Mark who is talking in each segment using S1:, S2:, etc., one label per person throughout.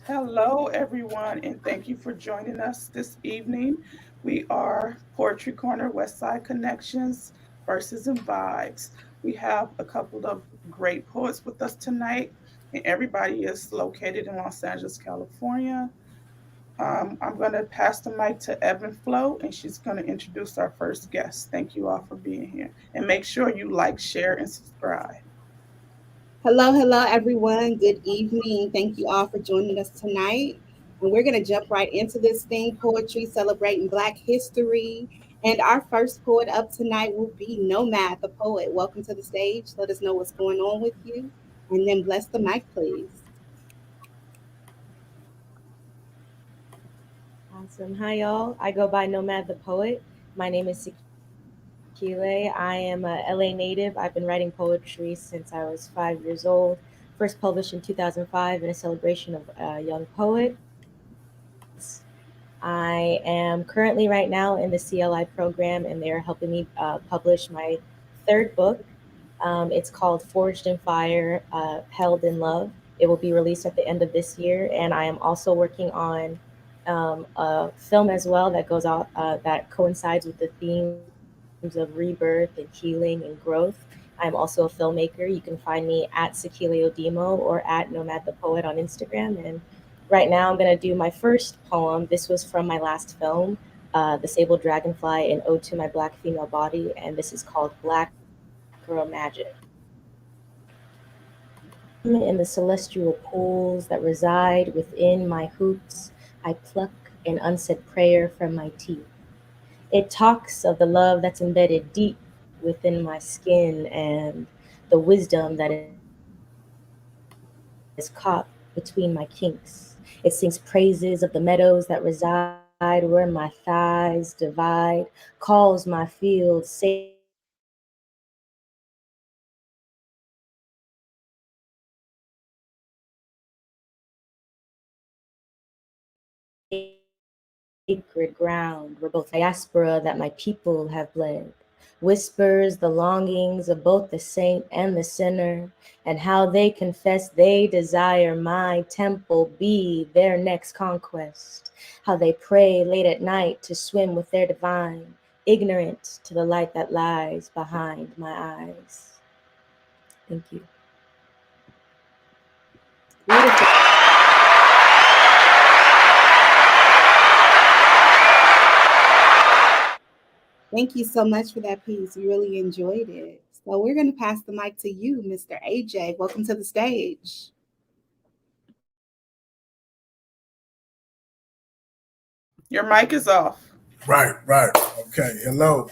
S1: Hello, everyone, and thank you for joining us this evening. We are Poetry Corner Westside Connections, Verses and Vibes. We have a couple of great poets with us tonight, and everybody is located in Los Angeles, California. I'm going to pass the mic to Evan Flo, and she's going to introduce our first guest. Thank you all for being here. And make sure you like, share, and subscribe.
S2: Hello, everyone. Good evening. Thank you all for joining us tonight. And we're going to jump right into this thing poetry, celebrating Black history. And our first poet up tonight will be Nomad, the poet. Welcome to the stage. Let us know what's going on with you. And then bless the mic, please.
S3: Awesome. Hi, y'all. I go by Nomad the Poet. My name is Sekile. I am a LA native. I've been writing poetry since I was 5 years old. First published in 2005 in a celebration of young poets. I am currently right now in the CLI program, and they're helping me publish my third book. It's called Forged in Fire, Held in Love. It will be released at the end of this year, and I am also working on a film as well that goes out that coincides with the themes of rebirth and healing and growth. I'm also a filmmaker. You can find me at Sekile Odimo or at Nomad the Poet on Instagram. And right now I'm going to do my first poem. This was from my last film, The Sable Dragonfly, an ode to my Black female body. And this is called Black Girl Magic. In the celestial pools that reside within my hoops, I pluck an unsaid prayer from my teeth. It talks of the love that's embedded deep within my skin and the wisdom that is caught between my kinks. It sings praises of the meadows that reside where my thighs divide, calls my fields sacred ground where both diaspora that my people have bled. Whispers the longings of both the saint and the sinner, and how they confess they desire my temple be their next conquest. How they pray late at night to swim with their divine, ignorant to the light that lies behind my eyes. Thank you.
S2: Beautiful. Thank you so much for that piece. We really enjoyed it. So we're going to pass the mic to you, Mr. AJ. Welcome to the stage.
S1: Your mic is off.
S4: Right. Okay. Hello.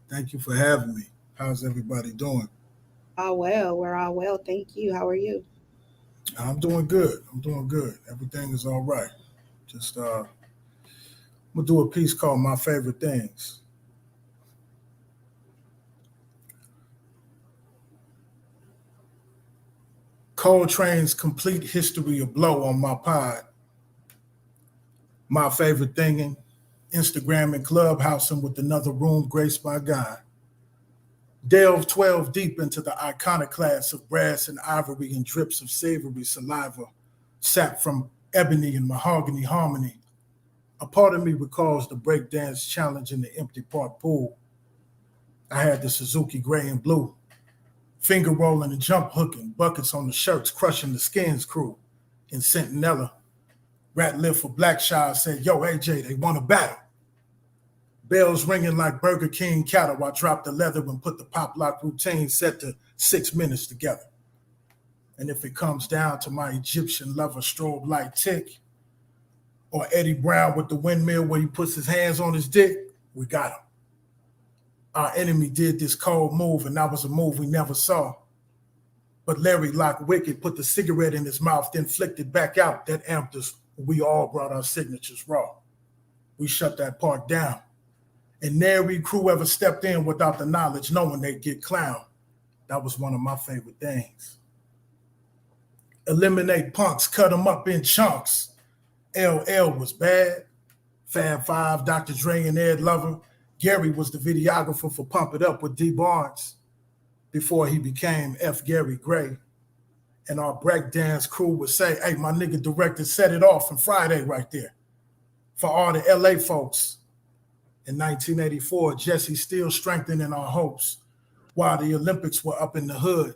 S4: Thank you for having me. How's everybody doing?
S2: All well. We're all well. Thank you. How are you?
S4: I'm doing good. Everything is all right. Just I'm gonna do a piece called My Favorite Things. Coltrane's complete history of blow on my pod. My favorite thing, Instagram and clubhousing with another room graced by God. Delve 12 deep into the iconoclast of brass and ivory and drips of savory saliva, sap from ebony and mahogany harmony. A part of me recalls the breakdance challenge in the empty park pool. I had the Suzuki gray and blue, finger rolling and jump hooking, buckets on the shirts crushing the skins crew. In Centinela, Rat Lift for Blackshaw said, yo, AJ, they want a battle. Bells ringing like Burger King cattle. I dropped the leather and put the pop lock routine set to 6 minutes together. And if it comes down to my Egyptian lover strobe light tick, or Eddie Brown with the windmill where he puts his hands on his dick, we got him. Our enemy did this cold move, and that was a move we never saw. But Larry Lock Wicked put the cigarette in his mouth, then flicked it back out. That amped us. We all brought our signatures raw. We shut that part down. And nary crew ever stepped in without the knowledge, knowing they'd get clowned. That was one of my favorite things. Eliminate punks, cut them up in chunks. LL was bad. Fab Five, Dr. Dre, and Ed Lover. Gary was the videographer for Pump It Up with D Barnes before he became F. Gary Gray. And our breakdance crew would say, hey, my nigga director set it off on Friday right there. For all the LA folks. In 1984, Jesse still strengthening our hopes. While the Olympics were up in the hood,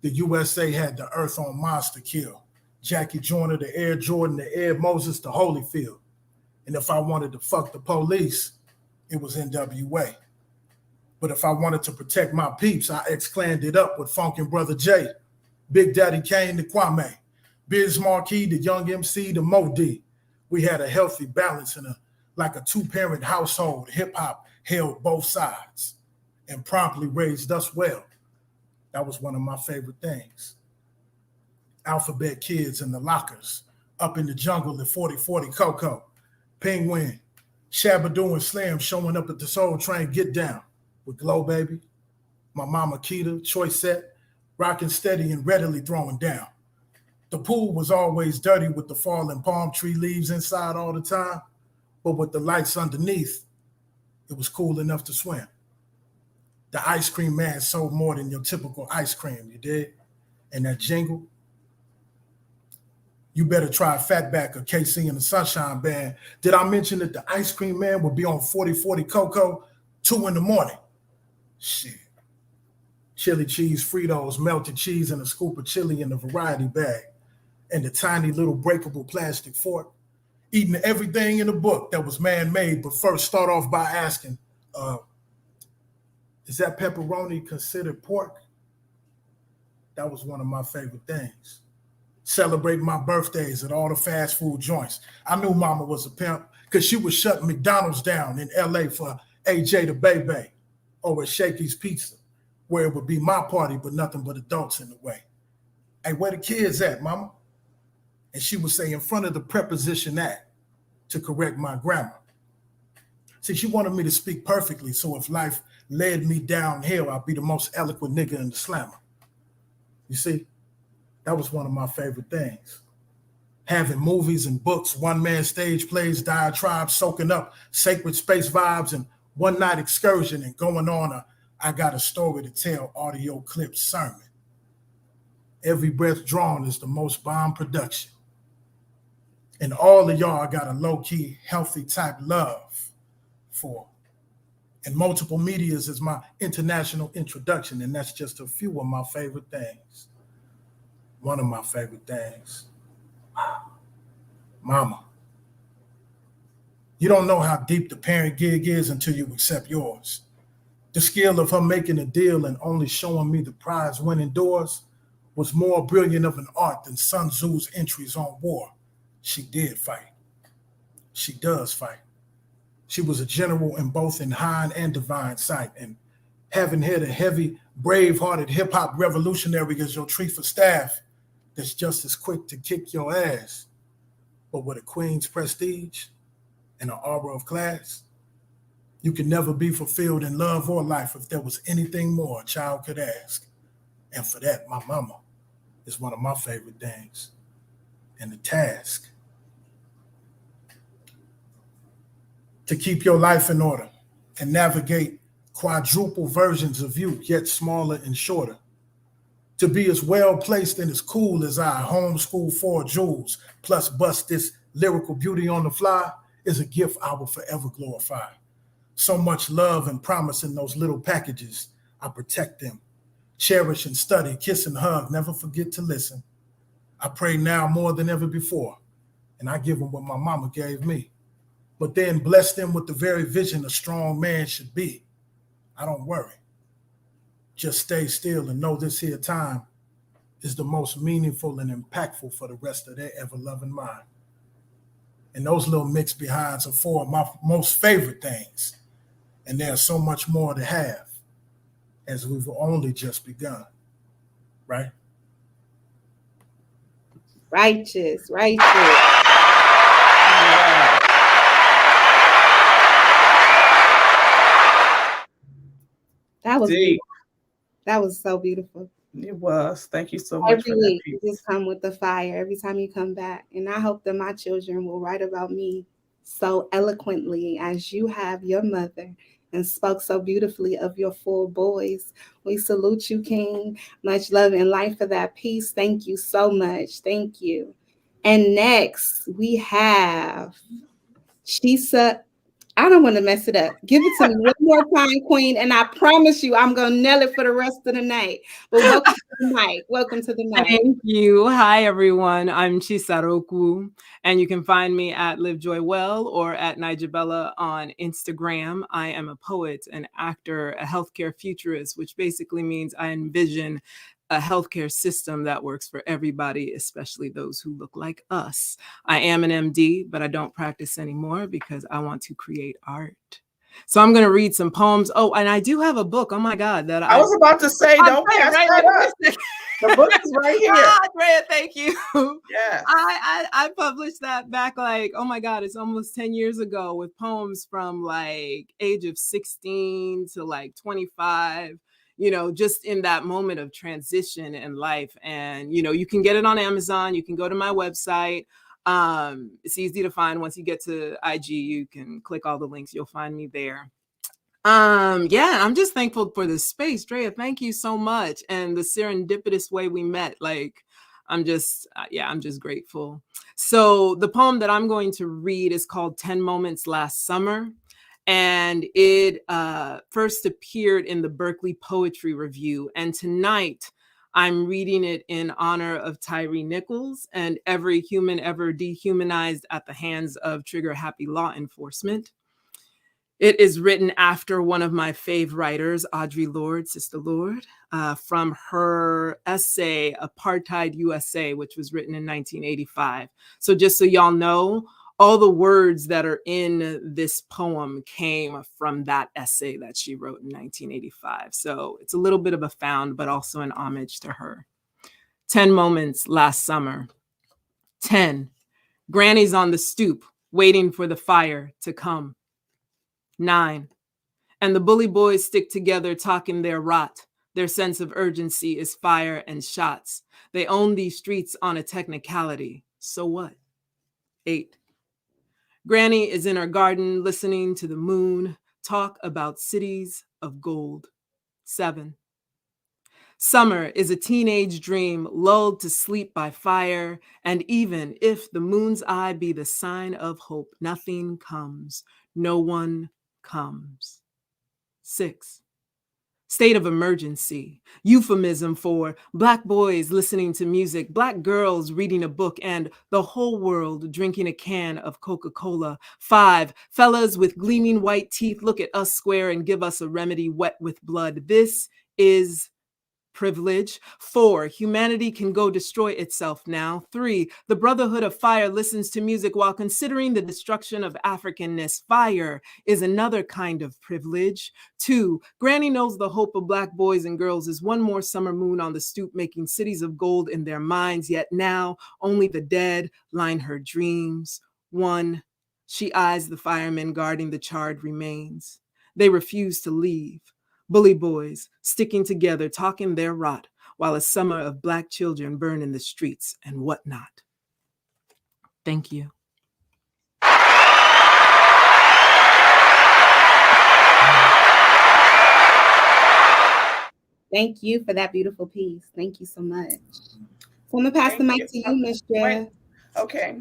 S4: the USA had the Earth on Monster kill. Jackie Joyner, the Air Jordan, the Ed Moses, the Holyfield. And if I wanted to fuck the police, it was NWA. But if I wanted to protect my peeps, I exclaimed it up with Funkin' Brother J, Big Daddy Kane to Kwame, Biz Marquis, the Young MC, the Mo D. We had a healthy balance in like a two-parent household. Hip-hop held both sides and promptly raised us well. That was one of my favorite things. Alphabet Kids in the lockers, up in the jungle at 4040 Coco, Penguin, Shabba-Doo and Slim showing up at the Soul Train Get Down with Glow Baby, my mama Keita, Choice Set, rocking steady and readily throwing down. The pool was always dirty with the falling palm tree leaves inside all the time, but with the lights underneath, it was cool enough to swim. The ice cream man sold more than your typical ice cream, you did? And that jingle, you better try Fatback or KC and the Sunshine Band. Did I mention that the ice cream man would be on 4040 Coco 2 a.m? Shit. Chili cheese Fritos, melted cheese, and a scoop of chili in a variety bag, and the tiny little breakable plastic fork. Eating everything in the book that was man-made, but first start off by asking, is that pepperoni considered pork? That was one of my favorite things. Celebrating my birthdays at all the fast food joints. I knew mama was a pimp because she was shutting McDonald's down in LA for AJ the Bebe or at Shakey's Pizza, where it would be my party, but nothing but adults in the way. Hey, where the kids at, mama? And she would say in front of the preposition at to correct my grammar. See, she wanted me to speak perfectly, so if life led me downhill, I'd be the most eloquent nigga in the slammer. You see, that was one of my favorite things. Having movies and books, one-man stage plays, diatribes, soaking up sacred space vibes, and one-night excursion and going on a I got a story to tell audio clip sermon. Every breath drawn is the most bomb production. And all of y'all got a low-key, healthy type love for. And multiple medias is my international introduction, and that's just a few of my favorite things. One of my favorite things. Mama. You don't know how deep the parent gig is until you accept yours. The skill of her making a deal and only showing me the prize-winning doors was more brilliant of an art than Sun Tzu's entries on war. She did fight. She does fight. She was a general in both in high and divine sight, and having hit a heavy, brave-hearted hip-hop revolutionary as your chief of staff that's just as quick to kick your ass, but with a queen's prestige and an aura of class. You can never be fulfilled in love or life if there was anything more a child could ask. And for that, my mama is one of my favorite things. And the task to keep your life in order and navigate quadruple versions of you, yet smaller and shorter. To be as well placed and as cool as I, homeschool 4 jewels, plus bust this lyrical beauty on the fly is a gift I will forever glorify. So much love and promise in those little packages. I protect them, cherish and study, kiss and hug, never forget to listen. I pray now more than ever before, and I give them what my mama gave me, but then bless them with the very vision a strong man should be. I don't worry. Just stay still and know this here time is the most meaningful and impactful for the rest of their ever-loving mind. And those little mixed behinds are 4 of my most favorite things. And there's so much more to have as we've only just begun, right?
S2: Righteous, righteous. That was
S1: Deep.
S2: beautiful. That was so beautiful.
S1: It was. Thank you so much
S2: Every
S1: for that
S2: week you
S1: piece.
S2: just come with the fire every time you come back. And I hope that my children will write about me so eloquently as you have your mother and spoke so beautifully of your four boys. We salute you, King. Much love and light for that piece. Thank you so much. Thank you. And next we have Shisa. I don't want to mess it up. Give it to me one more time, Queen, and I promise you I'm going to nail it for the rest of the night. But welcome to the mic. Welcome to the mic.
S5: Thank you. Hi, everyone. I'm Chisaroku, and you can find me at Live Joy Well or at Nigel on Instagram. I am a poet, an actor, a healthcare futurist, which basically means I envision a healthcare system that works for everybody, especially those who look like us. I am an MD, but I don't practice anymore because I want to create art. So I'm going to read some poems. Oh, and I do have a book. Oh my God, that
S1: I was about to say, don't pass that up. The book is right here.
S5: Andrea, thank you.
S1: Yeah.
S5: I published that back like, oh my God, it's almost 10 years ago with poems from like age of 16 to like 25, just in that moment of transition in life. And, you can get it on Amazon. You can go to my website. It's easy to find. Once you get to IG, you can click all the links. You'll find me there. Yeah, I'm just thankful for this space. Drea, thank you so much. And the serendipitous way we met, like, I'm just grateful. So the poem that I'm going to read is called 10 Moments Last Summer. And it first appeared in the Berkeley Poetry Review. And tonight I'm reading it in honor of Tyree Nichols and every human ever dehumanized at the hands of trigger happy law enforcement. It is written after one of my fave writers, Audre Lorde, Sister Lorde, from her essay, Apartheid USA, which was written in 1985. So just so y'all know, all the words that are in this poem came from that essay that she wrote in 1985. So it's a little bit of a found, but also an homage to her. 10 moments last summer. 10. Granny's on the stoop, waiting for the fire to come. 9. And the bully boys stick together talking their rot. Their sense of urgency is fire and shots. They own these streets on a technicality. So what? 8. Granny is in her garden listening to the moon talk about cities of gold. 7. Summer is a teenage dream lulled to sleep by fire, and even if the moon's eye be the sign of hope, nothing comes. No one comes. 6. State of emergency, euphemism for Black boys listening to music, Black girls reading a book, and the whole world drinking a can of Coca-Cola. 5. Fellas with gleaming white teeth look at us square and give us a remedy wet with blood. This is privilege. 4. Humanity can go destroy itself now. 3. The Brotherhood of Fire listens to music while considering the destruction of Africanness. Fire is another kind of privilege. 2. Granny knows the hope of Black boys and girls is one more summer moon on the stoop making cities of gold in their minds, yet now only the dead line her dreams. 1. She eyes the firemen guarding the charred remains. They refuse to leave. Bully boys sticking together, talking their rot, while a summer of Black children burn in the streets and whatnot. Thank you.
S2: Thank you for that beautiful piece. Thank you so much. So I'm going to pass the mic to you, Miss Drea.
S1: Okay.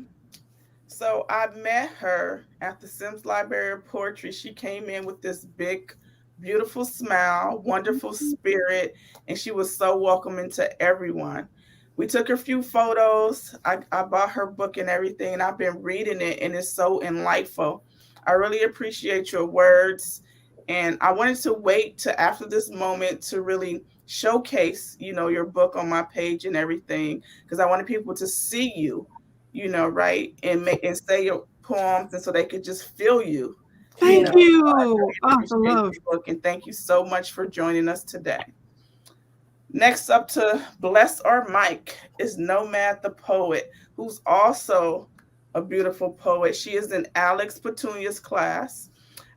S1: So I met her at the Sims Library of Poetry. She came in with this big, beautiful smile, wonderful spirit, and she was so welcoming to everyone. We took a few photos. I bought her book and everything, and I've been reading it, and it's so enlightful. I really appreciate your words, and I wanted to wait to after this moment to really showcase, your book on my page and everything, because I wanted people to see you, right, and say your poems, and so they could just feel you. you
S5: Thank
S1: know, I
S5: you.
S1: really
S5: Oh, the
S1: appreciate
S5: love.
S1: your book and thank you so much for joining us today. Next up to bless our mic is Nomad the Poet, who's also a beautiful poet. She is in Alex Petunia's class.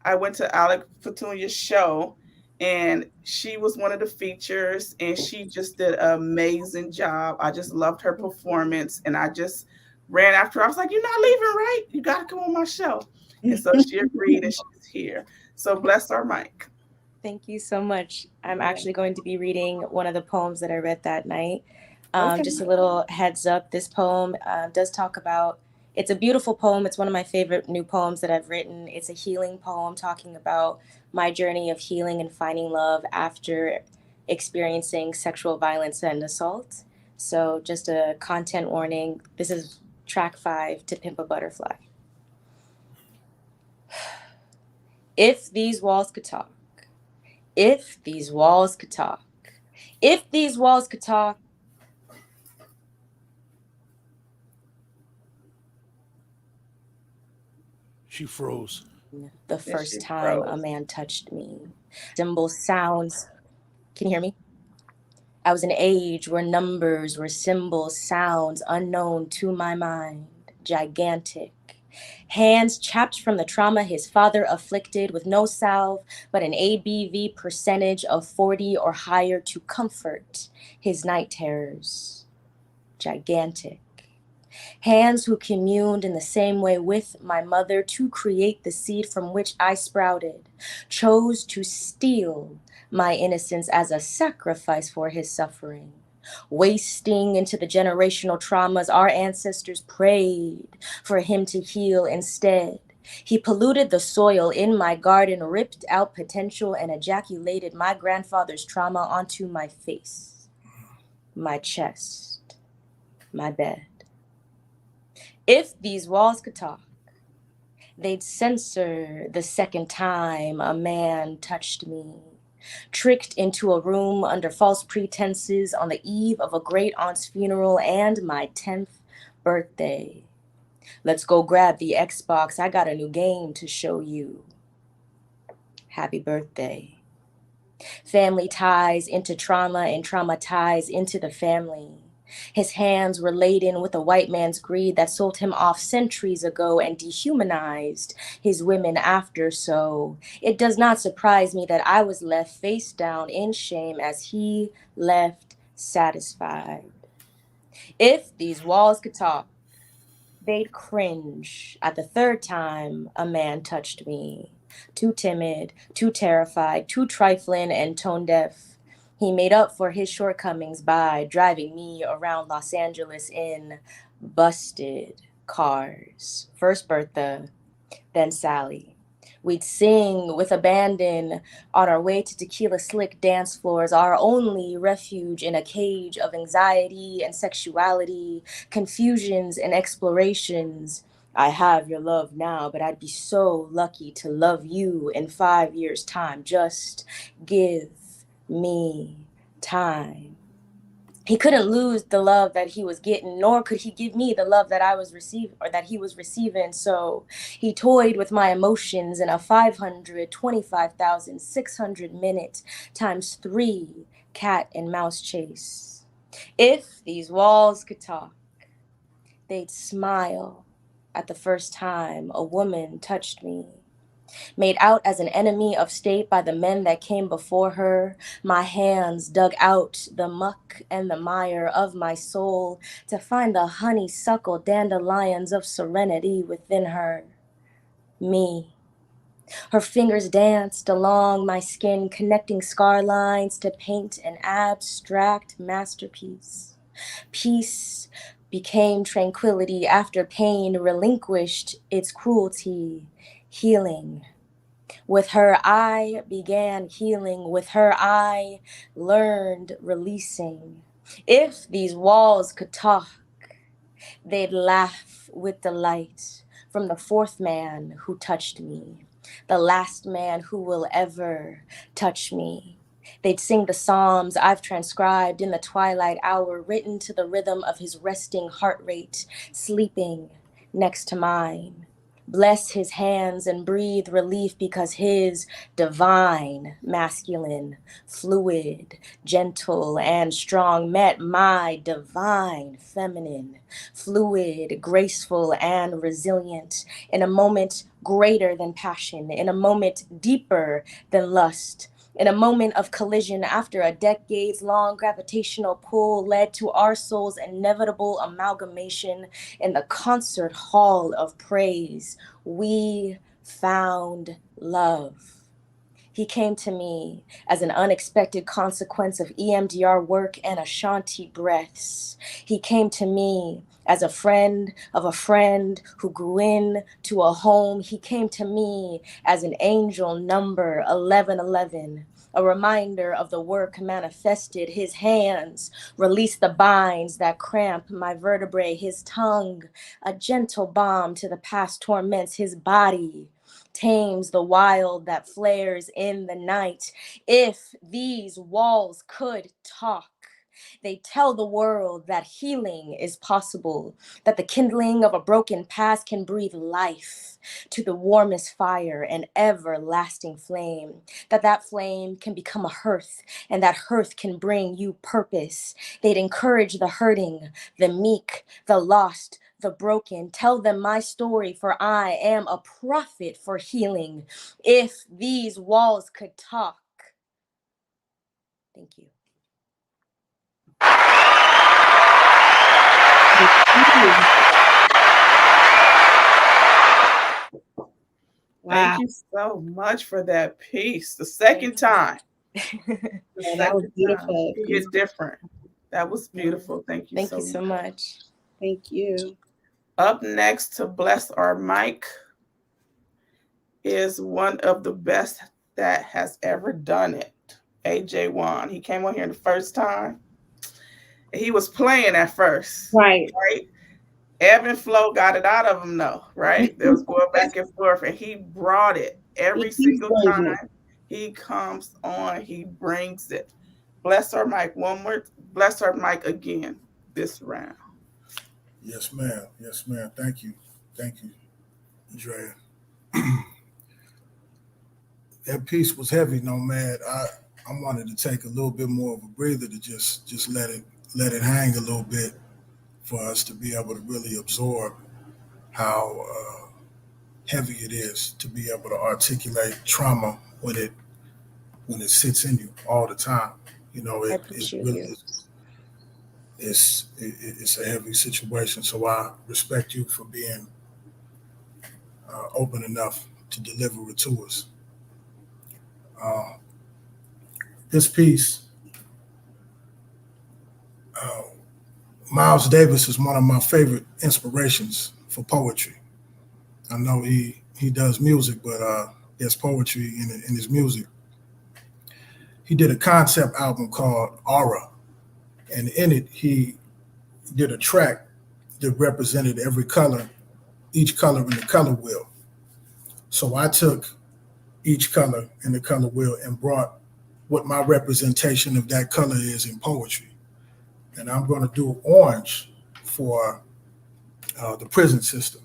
S1: I went to Alex Petunia's show and she was one of the features and she just did an amazing job. I just loved her performance and I just ran after her. I was like, "You're not leaving, right? You got to come on my show." And so she agreed and she's here. So bless our mic.
S3: Thank you so much. I'm actually going to be reading one of the poems that I read that night.
S2: Okay.
S3: Just a little heads up, this poem does talk about, it's a beautiful poem. It's one of my favorite new poems that I've written. It's a healing poem talking about my journey of healing and finding love after experiencing sexual violence and assault. So just a content warning. This is track 5, To Pimp a Butterfly. If these walls could talk, if these walls could talk, if these walls could talk.
S4: She froze.
S3: The
S1: Yes, she
S3: first time a
S1: froze.
S3: man touched me. Symbols, sounds. Can you hear me? I was an age where numbers were symbols, sounds unknown to my mind, gigantic. Hands chapped from the trauma his father afflicted with no salve, but an ABV percentage of 40 or higher to comfort his night terrors. Gigantic. Hands who communed in the same way with my mother to create the seed from which I sprouted, chose to steal my innocence as a sacrifice for his suffering. Wasting into the generational traumas our ancestors prayed for him to heal instead. He polluted the soil in my garden, ripped out potential, and ejaculated my grandfather's trauma onto my face, my chest, my bed. If these walls could talk, they'd censor the second time a man touched me, tricked into a room under false pretenses on the eve of a great aunt's funeral and my 10th birthday. Let's go grab the Xbox. I got a new game to show you. Happy birthday. Family ties into trauma and trauma ties into the family. His hands were laden with a white man's greed that sold him off centuries ago and dehumanized his women after. So it does not surprise me that I was left face down in shame as he left satisfied. If these walls could talk, they'd cringe at the third time a man touched me. Too timid, too terrified, too trifling and tone deaf. He made up for his shortcomings by driving me around Los Angeles in busted cars. First Bertha, then Sally. We'd sing with abandon on our way to tequila slick dance floors, our only refuge in a cage of anxiety and sexuality, confusions and explorations. I have your love now, but I'd be so lucky to love you in 5 years' time. Just give me time. He couldn't lose the love that he was getting, nor could he give me the love that I was receiving or that he was receiving. So he toyed with my emotions in a 525,600 minute times 3 cat and mouse chase. If these walls could talk, they'd smile at the first time a woman touched me. Made out as an enemy of state by the men that came before her, my hands dug out the muck and the mire of my soul to find the honeysuckle dandelions of serenity within her. Me. Her fingers danced along my skin, connecting scar lines to paint an abstract masterpiece. Peace became tranquility after pain relinquished its cruelty, healing. With her, I began healing. With her, I learned releasing. If these walls could talk, they'd laugh with delight from the fourth man who touched me, the last man who will ever touch me. They'd sing the psalms I've transcribed in the twilight hour, written to the rhythm of his resting heart rate, sleeping next to mine. Bless his hands and breathe relief because his divine masculine, fluid, gentle, and strong met my divine feminine, fluid, graceful, and resilient in a moment greater than passion, in a moment deeper than lust. In a moment of collision after a decades-long gravitational pull led to our soul's inevitable amalgamation in the concert hall of praise, we found love. He came to me as an unexpected consequence of EMDR work and Ashanti breaths. He came to me as a friend of a friend who grew into a home. He came to me as an angel number 1111. A reminder of the work manifested. His hands release the binds that cramp my vertebrae. His tongue, a gentle balm to the past torments. His body tames the wild that flares in the night. If these walls could talk, they tell the world that healing is possible, that the kindling of a broken past can breathe life to the warmest fire and everlasting flame, that that flame can become a hearth, and that hearth can bring you purpose. They'd encourage the hurting, the meek, the lost, the broken. Tell them my story, for I am a prophet for healing. If these walls could talk. Thank you.
S2: Wow.
S1: Thank you so much for that piece. The second time.
S2: Yeah, that was beautiful.
S1: You get different. That was beautiful. Thank you
S3: Thank you so much.
S2: Thank you.
S1: Up next to bless our mic is one of the best that has ever done it, AJ Wan. He came on here the first time. He was playing at first.
S2: Right.
S1: Ebb and flow got it out of him though, right? They was going back and forth, and he brought it every single time he comes on. He brings it. Bless our mic one more. Bless our mic again this round.
S4: Yes, ma'am. Yes, ma'am. Thank you, Andrea. That piece was heavy, Nomad. I wanted to take a little bit more of a breather to just let it hang a little bit for us to be able to really absorb how heavy it is to be able to articulate trauma when it sits in you all the time. You know, it really is. It's a heavy situation. So I respect you for being open enough to deliver it to us. This piece, Miles Davis is one of my favorite inspirations for poetry. I know he does music, but there's poetry in his music. He did a concept album called Aura, and in it he did a track that represented every color, each color in the color wheel. So I took each color in the color wheel and brought what my representation of that color is in poetry. And I'm going to do orange for the prison system.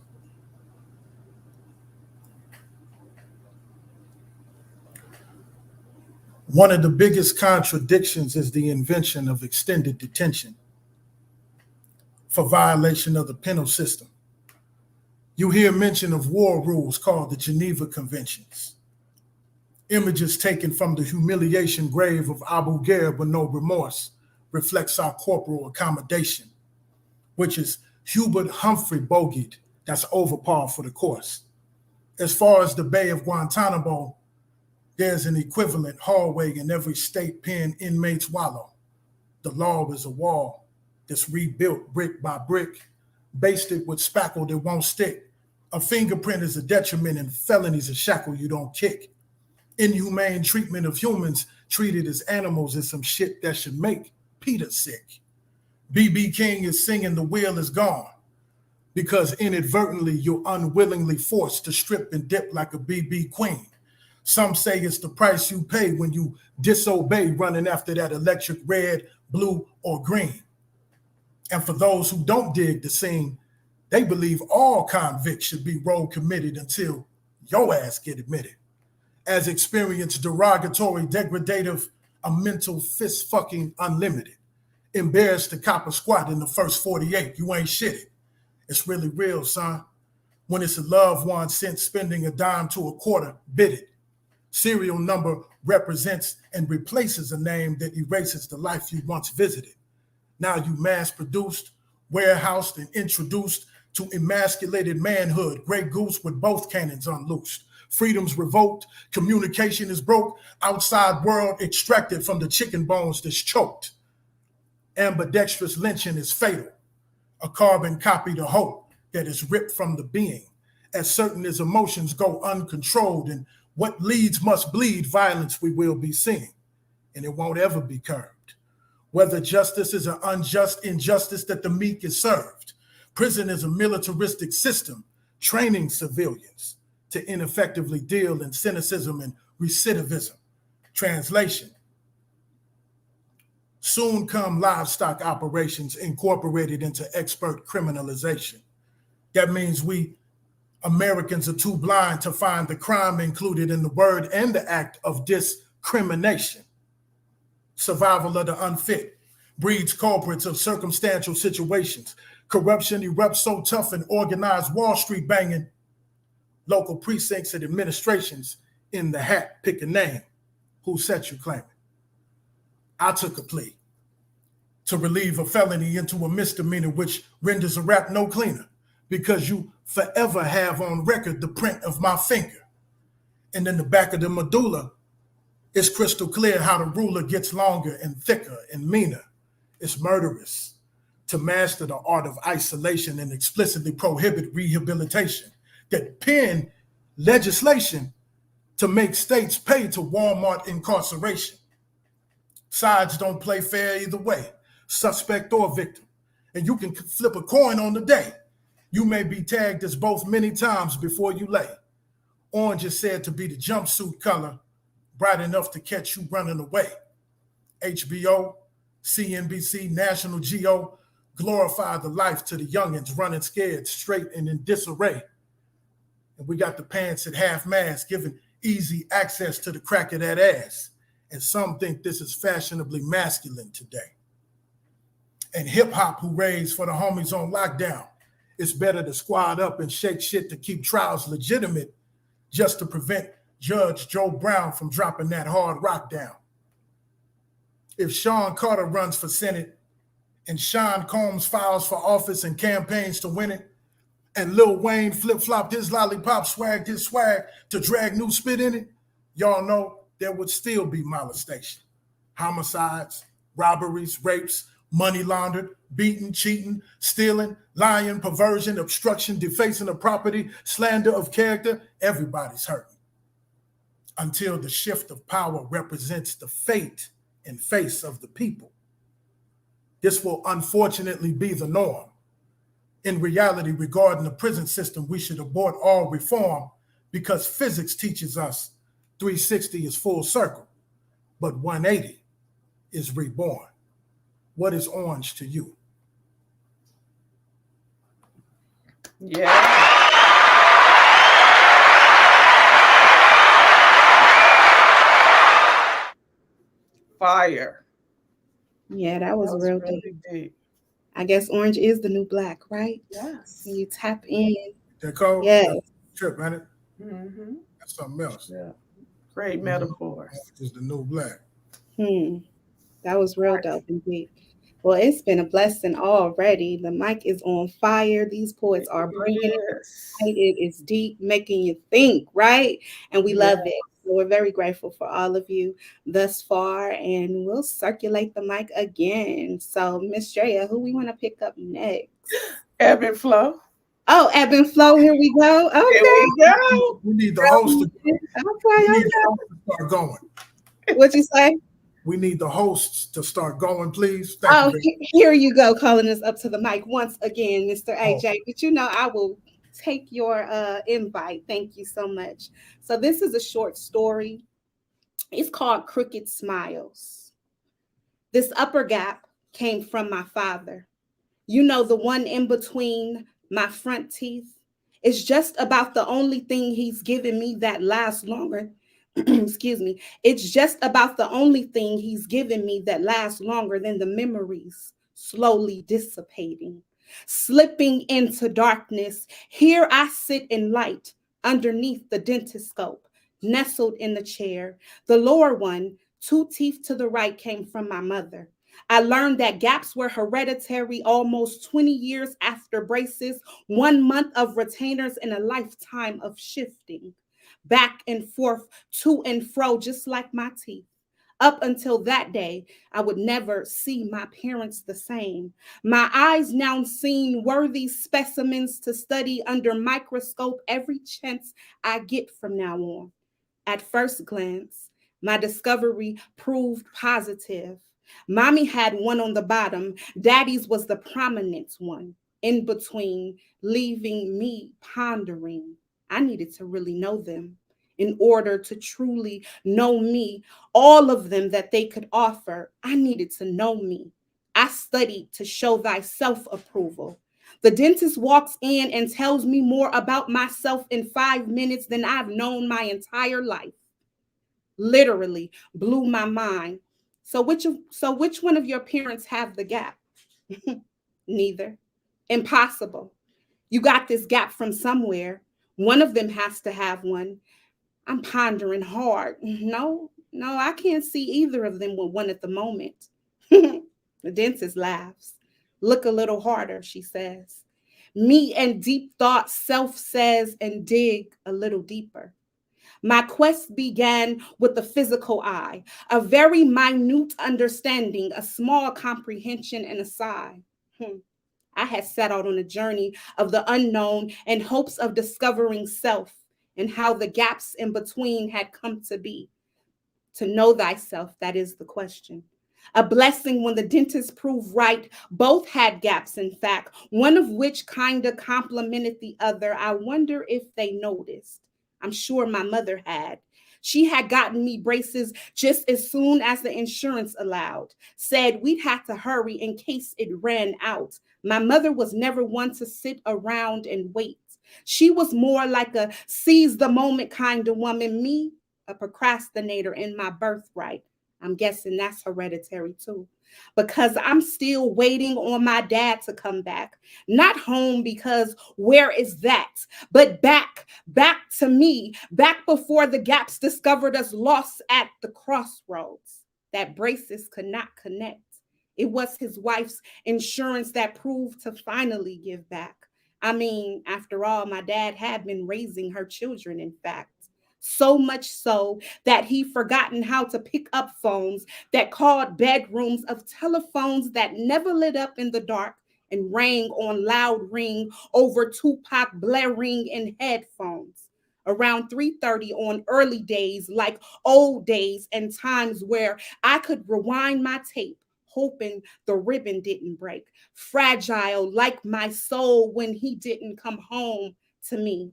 S4: One of the biggest contradictions is the invention of extended detention for violation of the penal system. You hear mention of war rules called the Geneva Conventions. Images taken from the humiliation grave of Abu Ghraib with no remorse reflects our corporal accommodation, which is Hubert Humphrey bogeyed. That's over par for the course. As far as the Bay of Guantanamo, there's an equivalent hallway in every state pen inmates wallow. The law is a wall that's rebuilt brick by brick, basted with spackle that won't stick. A fingerprint is a detriment and felony's a shackle you don't kick. Inhumane treatment of humans treated as animals is some shit that should make Peter sick. B.B. King is singing The Wheel is Gone because inadvertently you're unwillingly forced to strip and dip like a B.B. Queen. Some say it's the price you pay when you disobey running after that electric red, blue, or green. And for those who don't dig the scene, They believe all convicts should be road committed until your ass get admitted. As experience derogatory, degradative, a mental fist fucking unlimited. Embarrassed to cop a squat in the first 48. You ain't shitted. It's really real, son. When it's a loved one sent spending a dime to a quarter, bid it. Serial number represents and replaces a name that erases the life you once visited. Now you mass-produced, warehoused, and introduced to emasculated manhood, gray goose with both cannons unloosed. Freedom's revoked, communication is broke, outside world extracted from the chicken bones that's choked. Ambidextrous lynching is fatal, a carbon copy to hope that is ripped from the being, as certain as emotions go uncontrolled, and what leads must bleed, violence we will be seeing, and it won't ever be curbed. Whether justice is an unjust injustice that the meek is served. Prison is a militaristic system training civilians to ineffectively deal in cynicism and recidivism. Translation: soon come livestock operations incorporated into expert criminalization. That means we Americans are too blind to find the crime included in the word and the act of discrimination. Survival of the unfit breeds culprits of circumstantial situations. Corruption erupts so tough and organized Wall Street banging. Local precincts and administrations in the hat pick a name. Who set you claiming? I took a plea to relieve a felony into a misdemeanor, which renders a rap no cleaner, because you forever have on record the print of my finger. And in the back of the medulla, it's crystal clear how the ruler gets longer and thicker and meaner. It's murderous to master the art of isolation and explicitly prohibit rehabilitation, that pen legislation to make states pay to Walmart incarceration. Sides don't play fair either way, suspect or victim. And you can flip a coin on the day. You may be tagged as both many times before you lay. Orange is said to be the jumpsuit color, bright enough to catch you running away. HBO, CNBC, National Geo glorify the life to the youngins running scared, straight, and in disarray. And we got the pants at half mast giving easy access to the crack of that ass. And some think this is fashionably masculine today. And hip hop hoorays for the homies on lockdown. It's better to squad up and shake shit to keep trials legitimate, just to prevent Judge Joe Brown from dropping that hard rock down. If Sean Carter runs for Senate and Sean Combs files for office and campaigns to win it, and Lil Wayne flip-flopped his lollipop, swagged his swag to drag new spit in it, y'all know there would still be molestation, homicides, robberies, rapes, money laundered, beating, cheating, stealing, lying, perversion, obstruction, defacing of property, slander of character. Everybody's hurting. Until the shift of power represents the fate and face of the people. This will unfortunately be the norm. In reality, regarding the prison system, we should abort all reform because physics teaches us 360 is full circle, but 180 is reborn. What is orange to you?
S1: Yeah. Fire.
S2: Yeah, that was real
S1: really
S2: deep.
S1: deep.
S2: I guess orange is the new black, right?
S1: Yes.
S2: When you tap in.
S4: That code?
S2: Yes.
S4: Trip, man.
S1: Mm-hmm.
S4: That's something else.
S1: Yeah. Great metaphors.
S4: It's the new black.
S2: That was real dope indeed. Well, it's been a blessing already. The mic is on fire. These poets are bringing it. It is deep, making you think, right? And we love it. So we're very grateful for all of you thus far, and we'll circulate the mic again. So, Miss Drea, who we want to pick up next?
S1: Ebb and flow.
S2: Oh, ebb and flow. Here we go. Okay.
S1: Here we go.
S4: We need the host to, we need
S2: Okay.
S4: the host to start going.
S2: What'd you say?
S4: We need the hosts to start going, please.
S2: Oh,
S4: Thank you.
S2: here you go, calling us up to the mic once again, Mr. AJ. But you know, I will take your invite. Thank you so much. So this is a short story. It's called Crooked Smiles. This upper gap came from my father. You know, the one in between My front teeth. It's just about the only thing he's given me that lasts longer. Excuse me. It's just about the only thing he's given me that lasts longer than the memories slowly dissipating. Slipping into darkness, here I sit in light underneath the dentoscope, nestled in the chair. The lower one, two teeth to the right, came from my mother. I learned that gaps were hereditary almost 20 years after braces, 1 month of retainers, and a lifetime of shifting back and forth, to and fro, just like my teeth. Up until that day, I would never see my parents the same. My eyes now seem worthy specimens to study under microscope every chance I get from now on. At first glance, my discovery proved positive. Mommy had one on the bottom, Daddy's was the prominent one in between, leaving me pondering. I needed to really know them in order to truly know me, all of them that they could offer. I needed to know me. I studied to show thy self approval. The dentist walks in and tells me more about myself in 5 minutes than I've known my entire life. Literally blew my mind. So which one of your parents have the gap? Neither. Impossible. You got this gap from somewhere. One of them has to have one. I'm pondering hard. No, I can't see either of them with one at the moment. The dentist laughs. Look a little harder, she says. Me and deep thought self says and dig a little deeper. My quest began with the physical eye, a very minute understanding, a small comprehension, and a sigh. I had set out on a journey of the unknown in hopes of discovering self and how the gaps in between had come to be. To know thyself, that is the question. A blessing when the dentist proved right. Both had gaps, in fact, one of which kind of complemented the other. I wonder if they noticed. I'm sure my mother had. She had gotten me braces just as soon as the insurance allowed, said we'd have to hurry in case it ran out. My mother was never one to sit around and wait. She was more like a seize the moment kind of woman. Me, a procrastinator in my birthright. I'm guessing that's hereditary too. Because I'm still waiting on my dad to come back. Not home, because where is that? But back to me, back before the gaps discovered us lost at the crossroads. That braces could not connect. It was his wife's insurance that proved to finally give back. I mean, after all, my dad had been raising her children, in fact. So much so that he forgotten how to pick up phones that called bedrooms of telephones that never lit up in the dark and rang on loud ring over Tupac blaring in headphones. Around 3:30 on early days, like old days and times where I could rewind my tape, hoping the ribbon didn't break. Fragile like my soul when he didn't come home to me.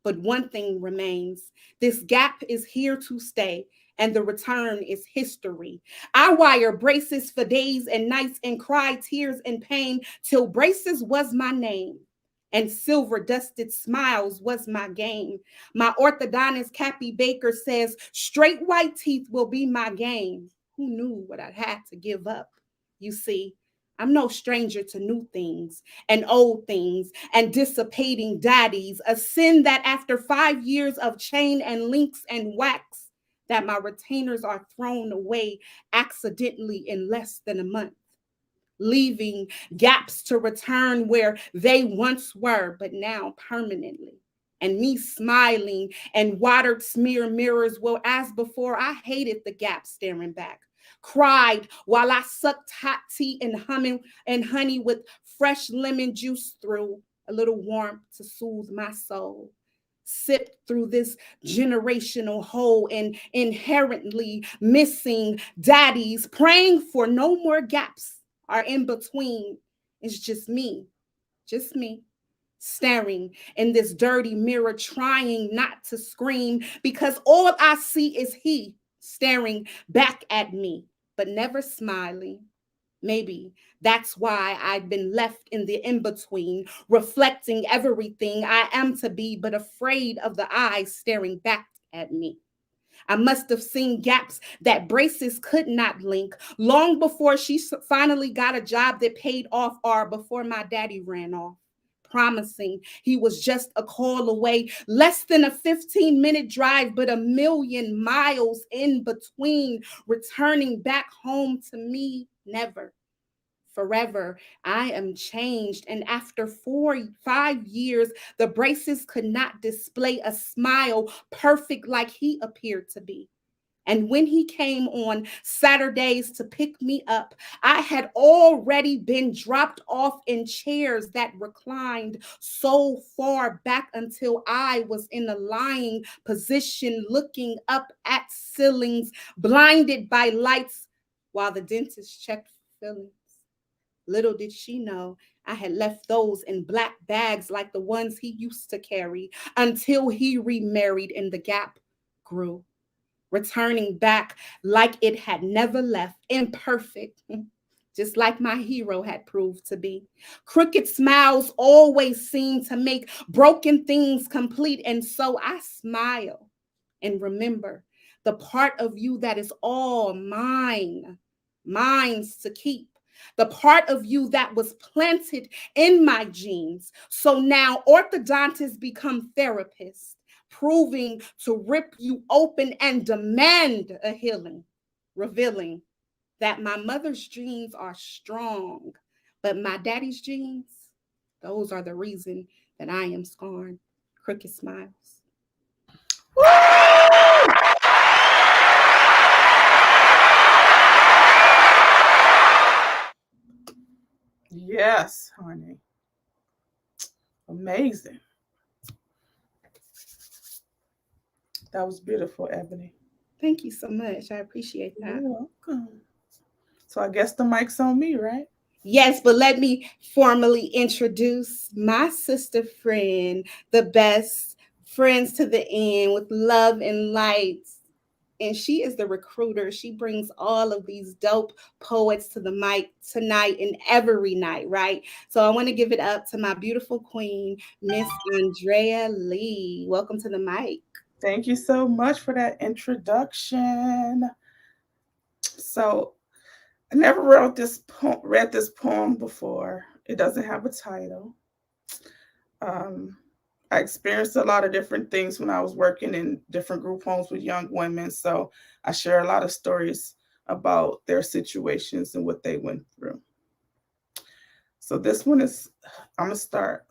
S2: But one thing remains, this gap is here to stay, and the return is history. I wire braces for days and nights and cry tears and pain till braces was my name. And silver dusted smiles was my game. My orthodontist Cappy Baker says straight white teeth will be my game. Who knew what I had to give up? You see, I'm no stranger to new things and old things and dissipating daddies, a sin that after 5 years of chain and links and wax, that my retainers are thrown away accidentally in less than a month, leaving gaps to return where they once were, but now permanently. And me smiling and watered smear mirrors, well, as before, I hated the gap staring back. Cried while I sucked hot tea and humming and honey with fresh lemon juice through a little warmth to soothe my soul. Sipped through this generational hole and inherently missing daddies, praying for no more gaps are in between. It's just me, staring in this dirty mirror, trying not to scream because all I see is he staring back at me, but never smiling. Maybe that's why I've been left in the in between, reflecting everything I am to be, but afraid of the eyes staring back at me. I must have seen gaps that braces could not link long before she finally got a job that paid off, or before my daddy ran off, promising he was just a call away, less than a 15-minute drive, but a million miles in between, returning back home to me, never. Forever, I am changed. And after 5 years, the braces could not display a smile perfect like he appeared to be. And when he came on Saturdays to pick me up, I had already been dropped off in chairs that reclined so far back until I was in a lying position, looking up at ceilings, blinded by lights, while the dentist checked fillings. Little did she know I had left those in black bags like the ones he used to carry, until he remarried and the gap grew, returning back like it had never left, imperfect, just like my hero had proved to be. Crooked smiles always seem to make broken things complete, and so I smile and remember the part of you that is all mine, mine's to keep. The part of you that was planted in my genes. So now orthodontists become therapists, proving to rip you open and demand a healing, revealing that my mother's genes are strong, but my daddy's genes, those are the reason that I am scorned. Crooked smiles.
S1: Yes, honey. Amazing. That was beautiful, Ebony.
S2: Thank you so much. I appreciate that.
S1: You're welcome. So I guess the mic's on me, right?
S2: Yes, but let me formally introduce my sister friend, the best, friends to the end, with love and light. And she is the recruiter. She brings all of these dope poets to the mic tonight and every night, right? So I want to give it up to my beautiful queen, Miss Andrea Lee. Welcome to the mic.
S1: Thank you so much for that introduction. So I never read this poem before. It doesn't have a title. I experienced a lot of different things when I was working in different group homes with young women. So I share a lot of stories about their situations and what they went through. So this one is, I'm going to start.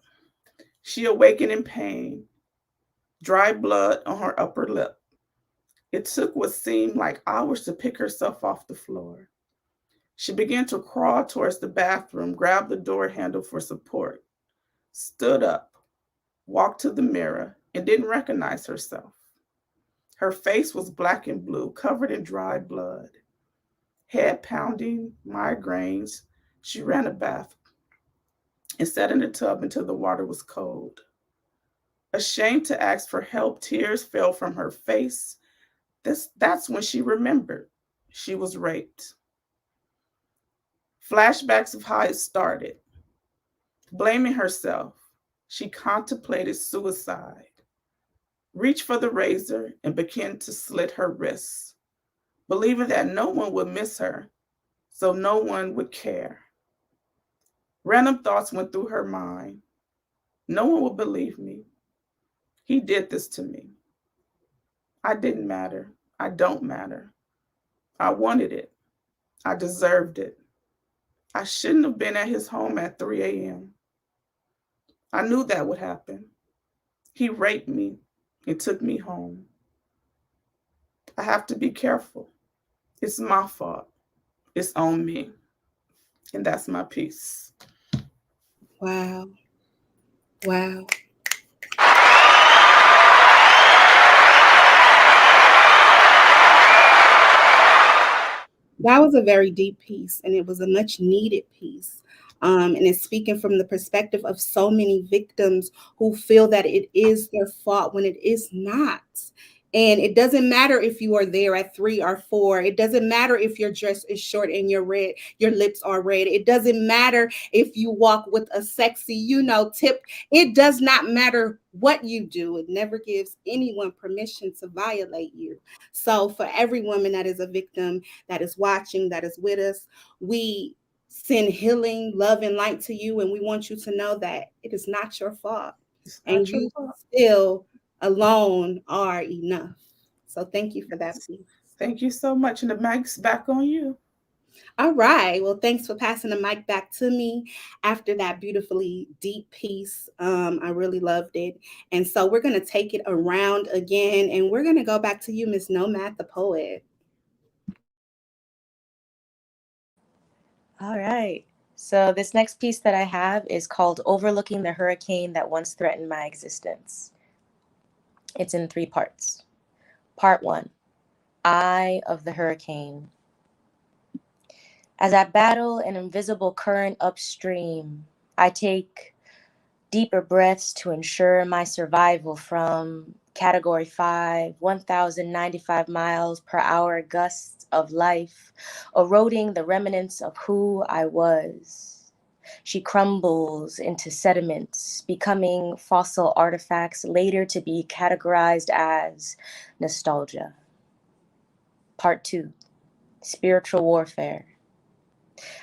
S1: She awakened in pain, dry blood on her upper lip. It took what seemed like hours to pick herself off the floor. She began to crawl towards the bathroom, grabbed the door handle for support, stood up, walked to the mirror, and didn't recognize herself. Her face was black and blue, covered in dry blood. Head pounding, migraines. She ran a bath and sat in the tub until the water was cold. Ashamed to ask for help, tears fell from her face. That's when she remembered she was raped. Flashbacks of how it started. Blaming herself, she contemplated suicide, reached for the razor and began to slit her wrists, believing that no one would miss her, so no one would care. Random thoughts went through her mind. No one would believe me. He did this to me. I didn't matter. I don't matter. I wanted it. I deserved it. I shouldn't have been at his home at 3 a.m. I knew that would happen. He raped me and took me home. I have to be careful. It's my fault. It's on me. And that's my piece.
S2: Wow. Wow. That was a very deep piece, and it was a much needed piece. And it's speaking from the perspective of so many victims who feel that it is their fault when it is not. And it doesn't matter if you are there at 3 or 4. It doesn't matter if your dress is short and your lips are red. It doesn't matter if you walk with a sexy, tip. It does not matter what you do. It never gives anyone permission to violate you. So for every woman that is a victim, that is watching, that is with us, we send healing, love, and light to you. And we want you to know that it is not your fault.
S1: It's
S2: And
S1: not your
S2: you
S1: fault.
S2: still alone are enough. So thank you for that piece.
S1: Thank you so much. And the mic's back on you.
S2: All right. Well, thanks for passing the mic back to me after that beautifully deep piece. I really loved it. And so we're going to take it around again, and we're going to go back to you, Miss Nomad, the poet.
S3: All right. So this next piece that I have is called Overlooking the Hurricane That Once Threatened My Existence. It's in 3 parts. Part 1, Eye of the Hurricane. As I battle an invisible current upstream, I take deeper breaths to ensure my survival from Category 5, 1,095 miles per hour gusts of life, eroding the remnants of who I was. She crumbles into sediments, becoming fossil artifacts later to be categorized as nostalgia. Part 2, Spiritual Warfare.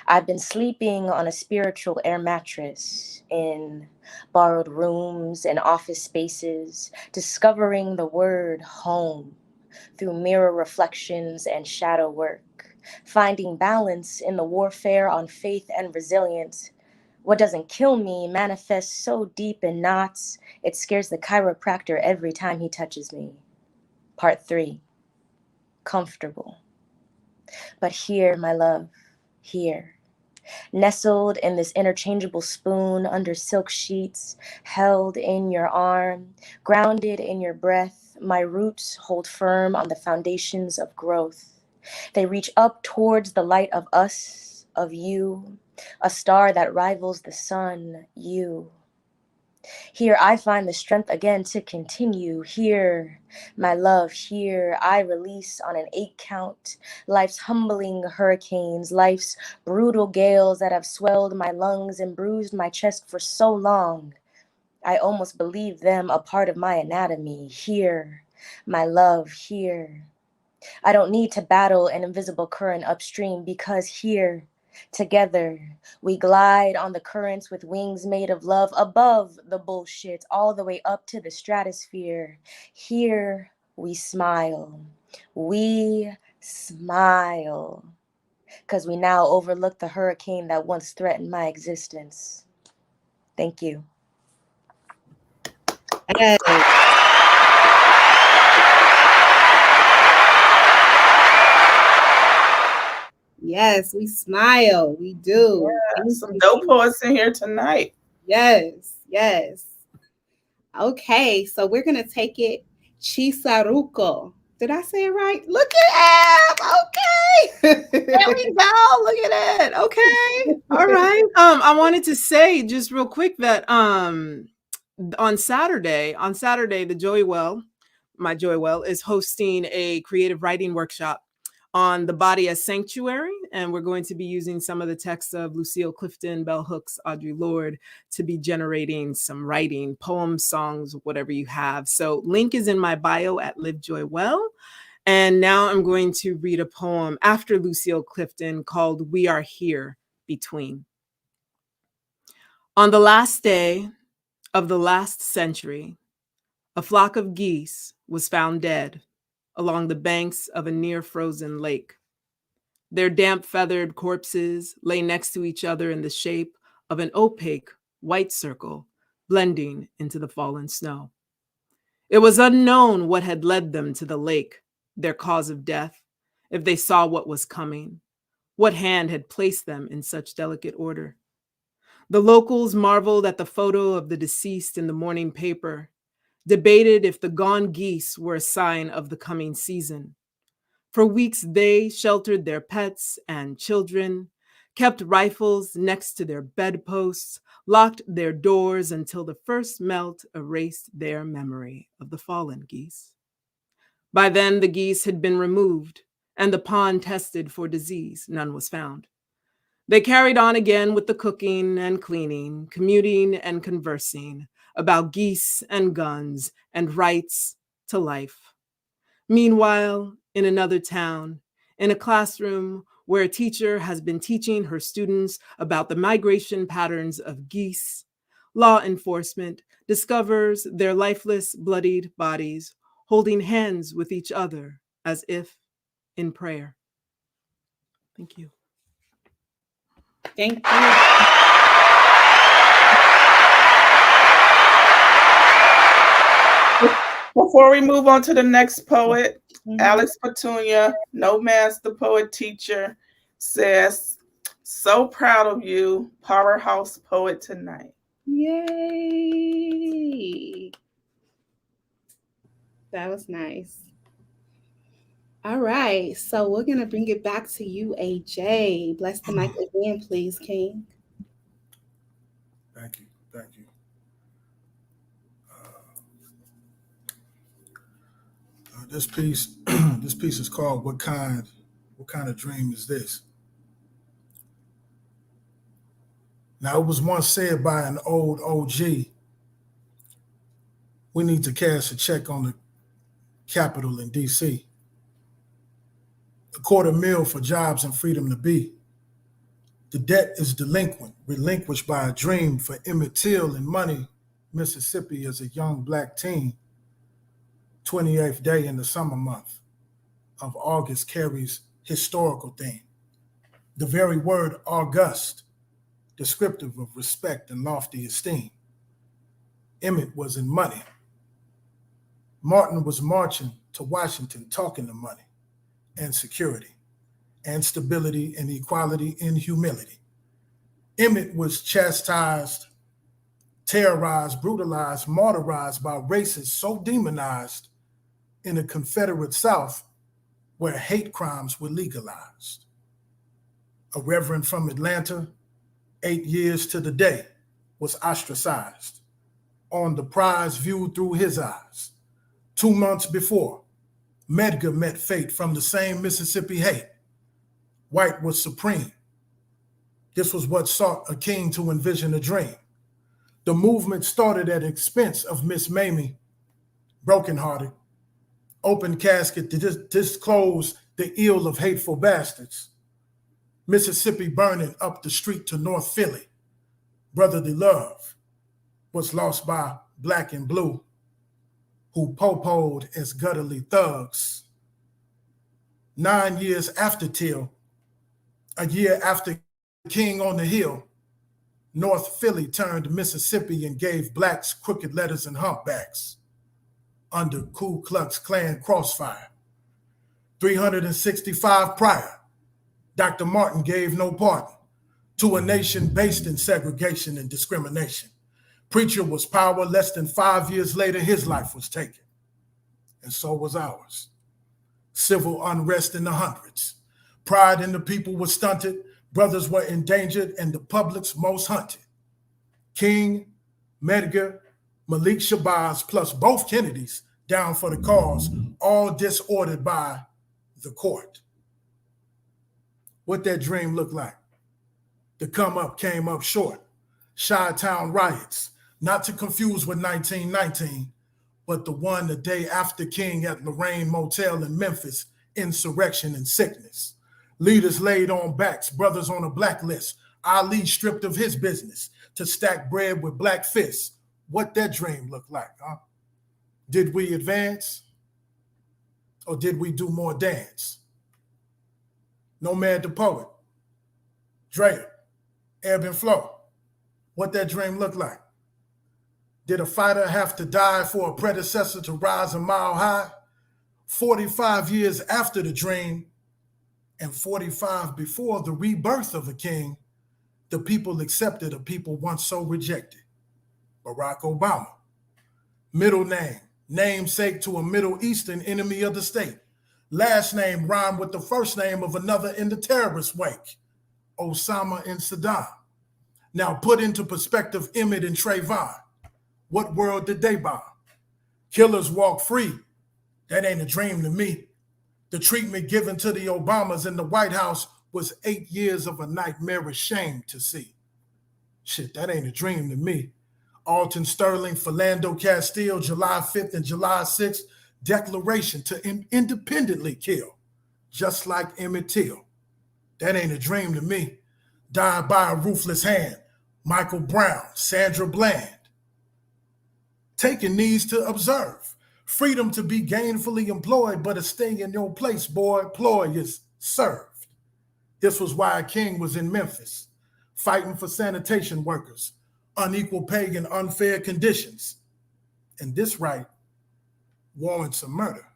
S3: I've been sleeping on a spiritual air mattress in borrowed rooms and office spaces, discovering the word home through mirror reflections and shadow work, finding balance in the warfare on faith and resilience. What doesn't kill me manifests so deep in knots, it scares the chiropractor every time he touches me. Part 3, Comfortable. But here, my love, here, nestled in this interchangeable spoon under silk sheets, held in your arm, grounded in your breath, my roots hold firm on the foundations of growth. They reach up towards the light of us, of you, a star that rivals the sun, you. Here I find the strength again to continue. Here, my love, here I release on an 8 count. Life's humbling hurricanes, life's brutal gales that have swelled my lungs and bruised my chest for so long. I almost believe them a part of my anatomy. Here, my love, here. I don't need to battle an invisible current upstream because here, together, we glide on the currents with wings made of love above the bullshit, all the way up to the stratosphere. Here we smile. We smile. Because we now overlook the hurricane that once threatened my existence. Thank you.
S2: Yes. Yes, we smile. We do.
S1: Yeah, some dope poets in here tonight.
S2: Yes, yes. Okay, so we're going to take it Chisaruko. Did I say it right? Look at him. Okay.
S5: There we go. Look at it. Okay. All right. I wanted to say just real quick that on Saturday, the my Joy Well is hosting a creative writing workshop on the body as sanctuary. And we're going to be using some of the texts of Lucille Clifton, Bell Hooks, Audre Lorde to be generating some writing, poems, songs, whatever you have. So link is in my bio at Live Joy Well. And now I'm going to read a poem after Lucille Clifton called We Are Here Between. On the last day of the last century, a flock of geese was found dead along the banks of a near-frozen lake. Their damp-feathered corpses lay next to each other in the shape of an opaque white circle blending into the fallen snow. It was unknown what had led them to the lake, their cause of death, if they saw what was coming, what hand had placed them in such delicate order. The locals marveled at the photo of the deceased in the morning paper, debated if the gone geese were a sign of the coming season. For weeks, they sheltered their pets and children, kept rifles next to their bedposts, locked their doors until the first melt erased their memory of the fallen geese. By then, the geese had been removed and the pond tested for disease. None was found. They carried on again with the cooking and cleaning, commuting and conversing about geese and guns and rights to life. Meanwhile, in another town, in a classroom where a teacher has been teaching her students about the migration patterns of geese, law enforcement discovers their lifeless, bloodied bodies holding hands with each other as if in prayer. Thank you.
S2: Thank you.
S1: Before we move on to the next poet,
S2: Mhm.
S1: Alex Petunia, No Man's the Poet Teacher, says, so proud of you, powerhouse poet tonight.
S2: Yay. That was nice. All right. So we're going to bring it back to you, AJ. Bless the mic again, please, King.
S4: Thank you. Thank you. This piece, this piece is called "What Kind of Dream Is This?" Now, it was once said by an old OG, we need to cash a check on the Capitol in D.C. $250,000 for jobs and freedom to be. The debt is delinquent, relinquished by a dream for Emmett Till in Money, Mississippi as a young black teen. 28th day in the summer month of August carries historical theme. The very word august, descriptive of respect and lofty esteem. Emmett was in money. Martin was marching to Washington talking to money and security and stability and equality and humility. Emmett was chastised, terrorized, brutalized, martyrized by racists so demonized in a Confederate South where hate crimes were legalized. A reverend from Atlanta, 8 years to the day, was ostracized on the prize viewed through his eyes. 2 months before, Medgar met fate from the same Mississippi hate. White was supreme. This was what sought a king to envision a dream. The movement started at expense of Miss Mamie, brokenhearted, open casket to disclose the ill of hateful bastards. Mississippi burning up the street to North Philly. Brotherly love was lost by black and blue, who popoed as gutterly thugs. 9 years after Till, a year after King on the Hill, North Philly turned Mississippi and gave blacks crooked letters and humpbacks under Ku Klux Klan crossfire. 365 prior, Dr. Martin gave no pardon to a nation based in segregation and discrimination. Preacher was power. Less than 5 years later, his life was taken. And so was ours. Civil unrest in the hundreds. Pride in the people was stunted. Brothers were endangered and the public's most hunted. King, Medgar, Malik Shabazz, plus both Kennedys down for the cause, all disordered by the court. What that dream looked like? The come up came up short. Chi-Town riots, not to confuse with 1919, but the one the day after King at Lorraine Motel in Memphis, insurrection and sickness. Leaders laid on backs, brothers on a blacklist. Ali stripped of his business to stack bread with black fists. What that dream looked like, huh? Did we advance? Or did we do more dance? Nomad the Poet, Drea, Ebb and Flow. What that dream look like? Did a fighter have to die for a predecessor to rise a mile high? 45 years after the dream and 45 before the rebirth of a king, the people accepted a people once so rejected. Barack Obama. Middle name, namesake to a Middle Eastern enemy of the state. Last name rhymed with the first name of another in the terrorist wake, Osama and Saddam. Now put into perspective Emmett and Trayvon. What world did they bomb? Killers walk free. That ain't a dream to me. The treatment given to the Obamas in the White House was 8 years of a nightmarish shame to see. Shit, that ain't a dream to me. Alton Sterling, Philando Castile, July 5th and July 6th, declaration to independently kill, just like Emmett Till. That ain't a dream to me. Died by a ruthless hand, Michael Brown, Sandra Bland. Taking these to observe. Freedom to be gainfully employed, but to stay in your place, boy, ploy is served. This was why a king was in Memphis, fighting for sanitation workers, unequal pay and unfair conditions. And this right warrants a murder.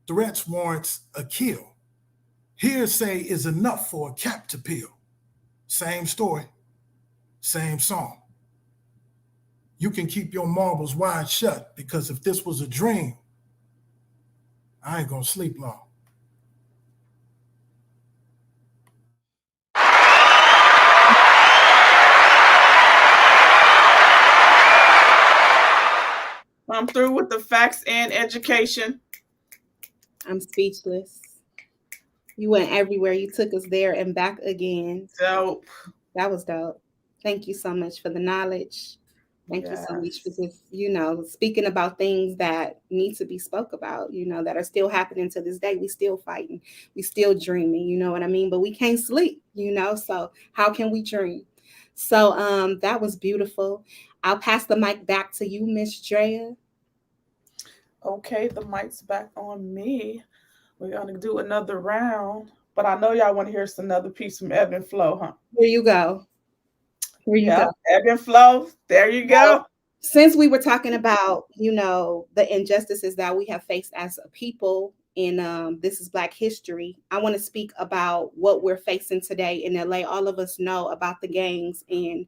S4: Threats warrants a kill. Hearsay is enough for a cap to peel. Same story, same song. You can keep your marbles wide shut, because if this was a dream, I ain't gonna sleep long.
S1: I'm through with the facts and education.
S2: I'm speechless. You went everywhere. You took us there and back again.
S1: Dope.
S2: That was dope. Thank you so much for the knowledge. Thank you so much for just, speaking about things that need to be spoke about, that are still happening to this day. We still fighting. We still dreaming, you know what I mean? But we can't sleep, so how can we dream? So that was beautiful. I'll pass the mic back to you, Miss Drea.
S1: Okay, the mic's back on me. We're going to do another round, but I know y'all want to hear another piece from Ebb and Flow, huh?
S2: Here you go.
S1: Ebb and Flow. There you go.
S2: Since we were talking about, the injustices that we have faced as a people in This is Black History, I want to speak about what we're facing today in LA. All of us know about the gangs, and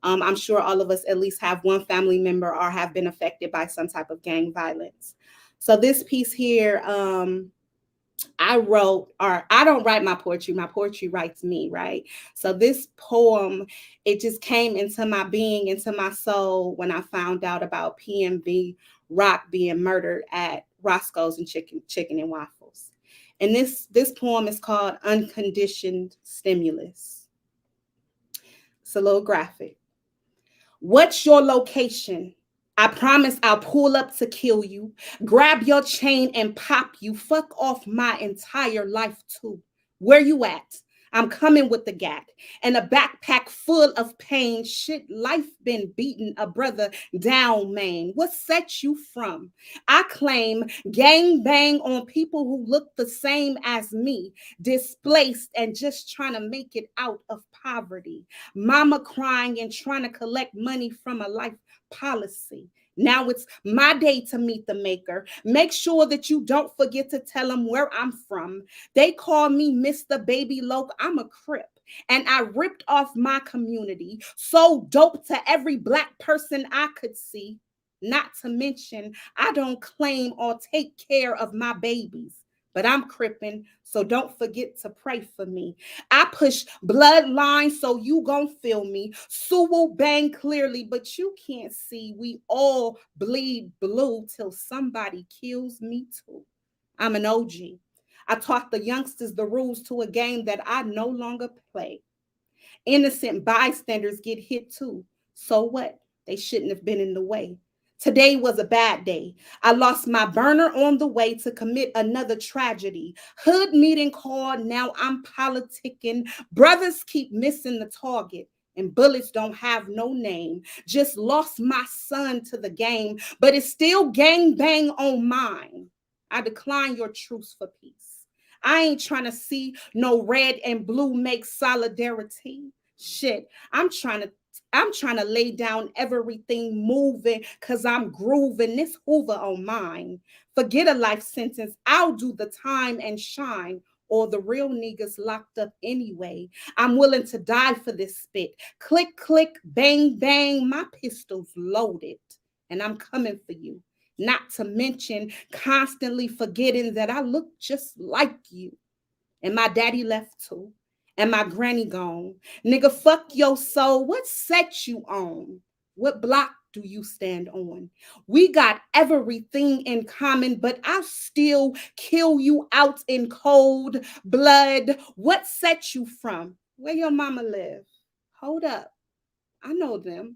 S2: I'm sure all of us at least have one family member or have been affected by some type of gang violence. So this piece here, I don't write my poetry writes me, right? So this poem, it just came into my being, into my soul when I found out about PMV Rock being murdered at Roscoe's and Chicken and Waffles. And this poem is called Unconditioned Stimulus. It's a little graphic. What's your location? I promise I'll pull up to kill you, grab your chain and pop you, fuck off my entire life too. Where you at? I'm coming with the gat and a backpack full of pain. Shit, life been beating a brother down, man. What set you from? I claim gang bang on people who look the same as me, displaced and just trying to make it out of poverty. Mama crying and trying to collect money from a life policy. Now it's my day to meet the maker. Make sure that you don't forget to tell them where I'm from. They call me Mr. Baby Loke. I'm a Crip. And I ripped off my community. So dope to every Black person I could see. Not to mention, I don't claim or take care of my babies. But I'm crippin', so don't forget to pray for me. I push bloodline, so you gon' feel me. Sue will bang clearly, but you can't see. We all bleed blue till somebody kills me too. I'm an OG. I taught the youngsters the rules to a game that I no longer play. Innocent bystanders get hit too. So what? They shouldn't have been in the way. Today was a bad day. I lost my burner on the way to commit another tragedy. Hood meeting called, now I'm politicking. Brothers keep missing the target and bullets don't have no name. Just lost my son to the game, but it's still gang bang on mine. I decline your truce for peace. I ain't trying to see no red and blue make solidarity. Shit, I'm trying to lay down everything moving because I'm grooving this Hoover on mine. Forget a life sentence. I'll do the time and shine, or the real niggas locked up anyway. I'm willing to die for this spit. Click, click, bang, bang. My pistol's loaded and I'm coming for you. Not to mention constantly forgetting that I look just like you. And my daddy left too. And my granny gone. Nigga, fuck your soul. What set you on? What block do you stand on? We got everything in common, but I still kill you out in cold blood. What set you from? Where your mama live? Hold up. I know them,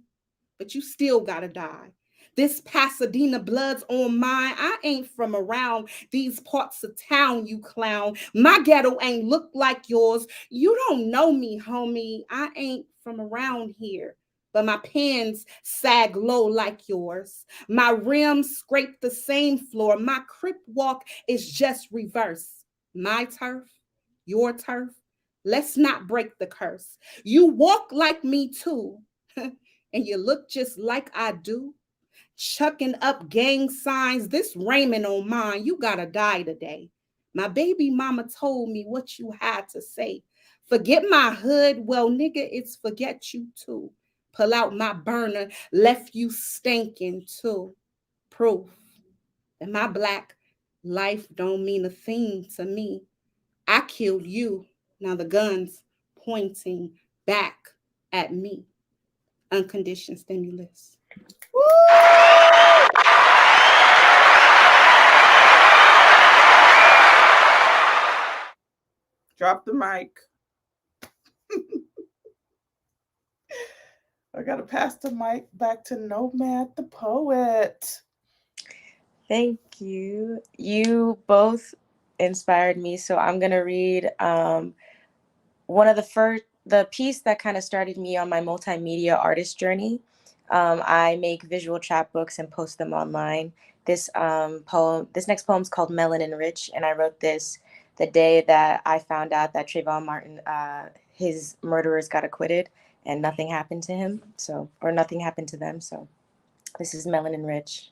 S2: but you still gotta die. This Pasadena blood's on mine. I ain't from around these parts of town, you clown. My ghetto ain't look like yours. You don't know me, homie. I ain't from around here. But my pants sag low like yours. My rims scrape the same floor. My crip walk is just reverse. My turf, your turf. Let's not break the curse. You walk like me too. And you look just like I do, chucking up gang signs. This Raymond on mine, you gotta die today. My baby mama told me what you had to say. Forget my hood, well, nigga, it's forget you too. Pull out my burner, left you stinking too. Proof that my black life don't mean a thing to me. I killed you, now the gun's pointing back at me. Unconditioned stimulus.
S1: Woo! Drop the mic. I gotta pass the mic back to Nomad the poet.
S3: Thank you. You both inspired me, so I'm gonna read one of the piece that kind of started me on my multimedia artist journey. I make visual chapbooks and post them online. This next poem is called Melanin Rich, and I wrote this the day that I found out that Trayvon Martin, his murderers got acquitted, and nothing happened to him. Or nothing happened to them. So this is Melanin Rich.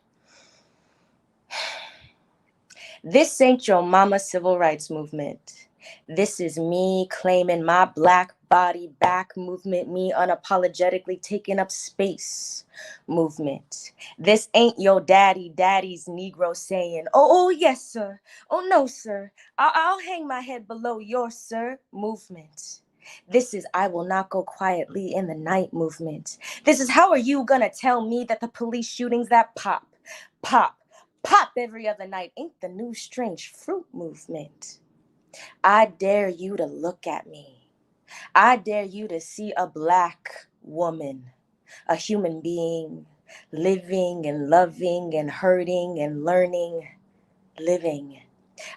S3: This ain't your mama civil rights movement. This is me claiming my black body back movement, me unapologetically taking up space movement. This ain't your daddy's Negro saying, oh yes, sir. Oh, no, sir. I'll hang my head below your sir movement. This is I will not go quietly in the night movement. This is how are you gonna tell me that the police shootings that pop every other night ain't the new strange fruit movement. I dare you to look at me. I dare you to see a black woman, a human being, living and loving and hurting and learning, living.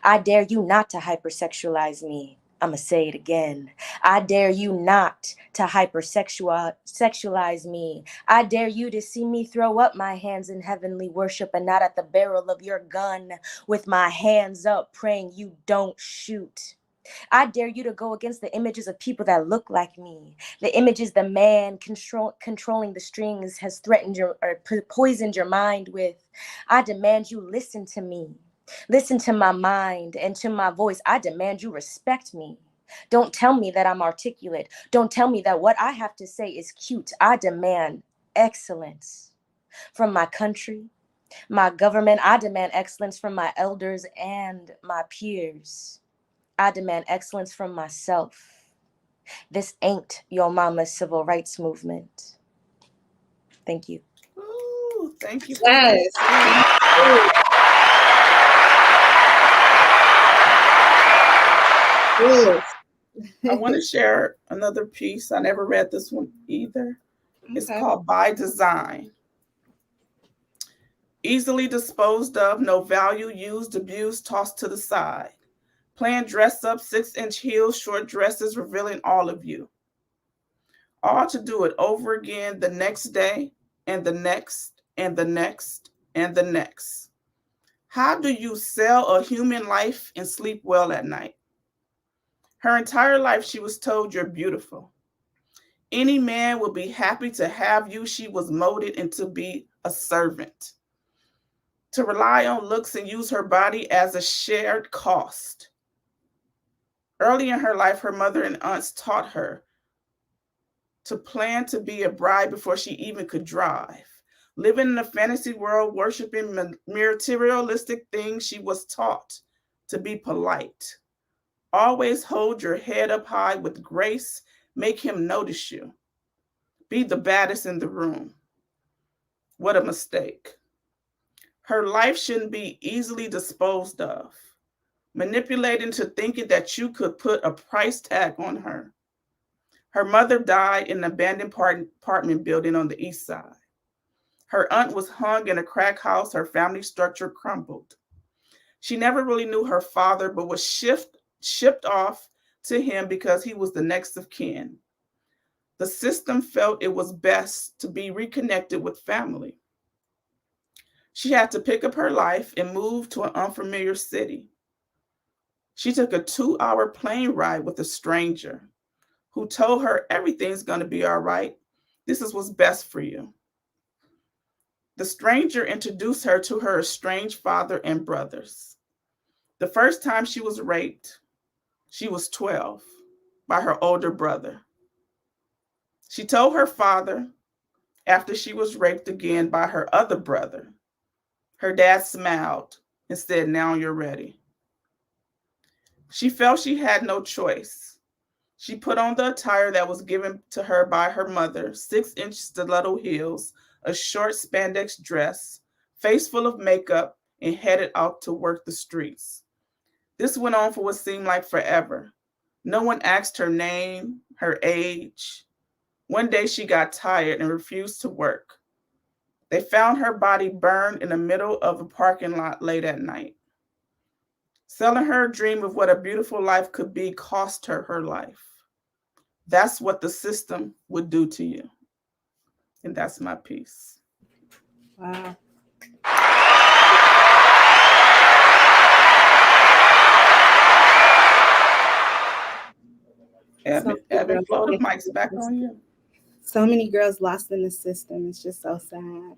S3: I dare you not to hypersexualize me. I'ma say it again. I dare you not to hypersexualize me. I dare you to see me throw up my hands in heavenly worship and not at the barrel of your gun with my hands up praying you don't shoot. I dare you to go against the images of people that look like me, the images the man controlling the strings has threatened or poisoned your mind with. I demand you listen to me. Listen to my mind and to my voice. I demand you respect me. Don't tell me that I'm articulate. Don't tell me that what I have to say is cute. I demand excellence from my country, my government. I demand excellence from my elders and my peers. I demand excellence from myself. This ain't your mama's civil rights movement. Thank you.
S1: Ooh, thank you.
S2: Yes.
S1: I want to share another piece. I never read this one either. It's called By Design. Easily disposed of, no value, used, abused, tossed to the side. Playing dress up, 6-inch heels, short dresses, revealing all of you. All to do it over again the next day and the next and the next and the next. How do you sell a human life and sleep well at night? Her entire life she was told you're beautiful. Any man will be happy to have you. She was molded into be a servant, to rely on looks and use her body as a shared cost. Early in her life, her mother and aunts taught her to plan to be a bride before she even could drive. Living in a fantasy world, worshiping materialistic things, she was taught to be polite. Always hold your head up high with grace. Make him notice you. Be the baddest in the room. What a mistake. Her life shouldn't be easily disposed of, manipulated into thinking that you could put a price tag on her. Her mother died in an abandoned apartment building on the east side. Her aunt was hung in a crack house. Her family structure crumbled. She never really knew her father, but was shipped off to him because he was the next of kin. The system felt it was best to be reconnected with family. She had to pick up her life and move to an unfamiliar city. She took a 2-hour plane ride with a stranger who told her everything's going to be all right. This is what's best for you. The stranger introduced her to her estranged father and brothers. The first time she was raped, she was 12 by her older brother. She told her father after she was raped again by her other brother. Her dad smiled and said, "Now you're ready." She felt she had no choice. She put on the attire that was given to her by her mother, 6-inch stiletto heels, a short spandex dress, face full of makeup, and headed out to work the streets. This went on for what seemed like forever. No one asked her name, her age. One day she got tired and refused to work. They found her body burned in the middle of a parking lot late at night. Selling her a dream of what a beautiful life could be cost her her life. That's what the system would do to you. And that's my piece.
S2: Wow.
S1: Abby Flo, the mic's back on you.
S2: So many girls lost in the system. It's just so sad.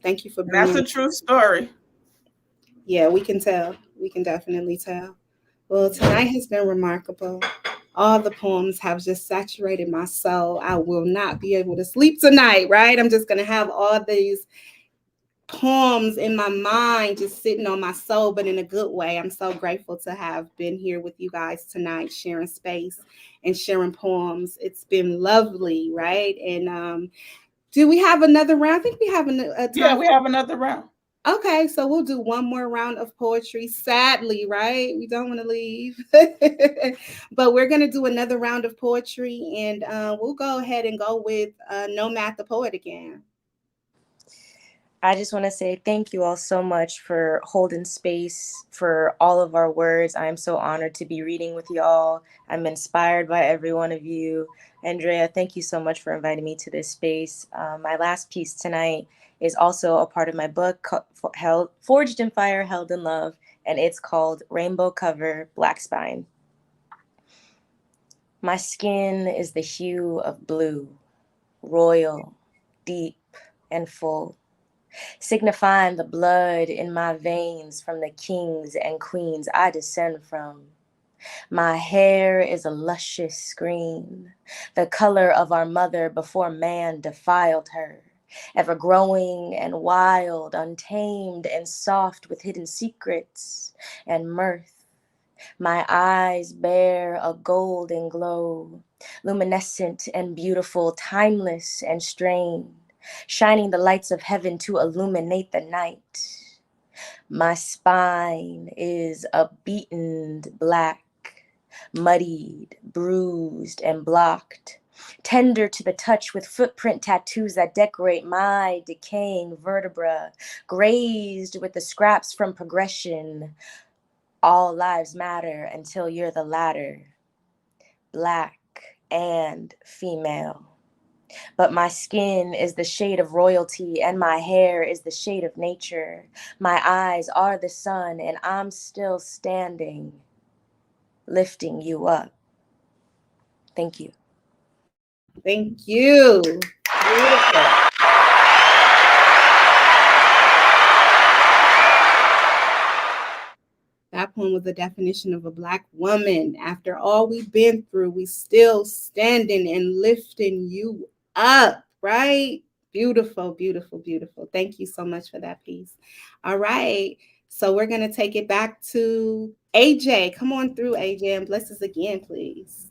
S2: Thank you for
S1: And that's
S2: bringing.
S1: a true story.
S2: Yeah, we can tell. We can definitely tell. Well, tonight has been remarkable. All the poems have just saturated my soul. I will not be able to sleep tonight, right? I'm just going to have all these poems in my mind just sitting on my soul, but in a good way. I'm so grateful to have been here with you guys tonight, sharing space and sharing poems. It's been lovely, right? And do we have another round? I think we have a time.
S1: Yeah, we have another round.
S2: Okay, so we'll do one more round of poetry. Sadly, right? We don't want to leave. But we're going to do another round of poetry, and we'll go ahead and go with Nomad the Poet again.
S3: I just want to say thank you all so much for holding space for all of our words. I am so honored to be reading with y'all. I'm inspired by every one of you. Andrea, thank you so much for inviting me to this space. My last piece tonight is also a part of my book, Forged in Fire, Held in Love, and it's called Rainbow Cover, Black Spine. My skin is the hue of blue, royal, deep, and full, signifying the blood in my veins from the kings and queens I descend from. My hair is a luscious green, the color of our mother before man defiled her, ever growing and wild, untamed and soft with hidden secrets and mirth. My eyes bear a golden glow, luminescent and beautiful, timeless and strange, shining the lights of heaven to illuminate the night. My spine is a beaten black, muddied, bruised, and blocked, tender to the touch with footprint tattoos that decorate my decaying vertebra, grazed with the scraps from progression. All lives matter until you're the latter, black and female. But my skin is the shade of royalty and my hair is the shade of nature. My eyes are the sun and I'm still standing, lifting you up. Thank you.
S2: Thank you. Beautiful. That poem was the definition of a Black woman. After all we've been through, we still standing and lifting you up, right? Beautiful, beautiful, beautiful. Thank you so much for that piece. All right. So we're going to take it back to AJ. Come on through, AJ, and bless us again, please.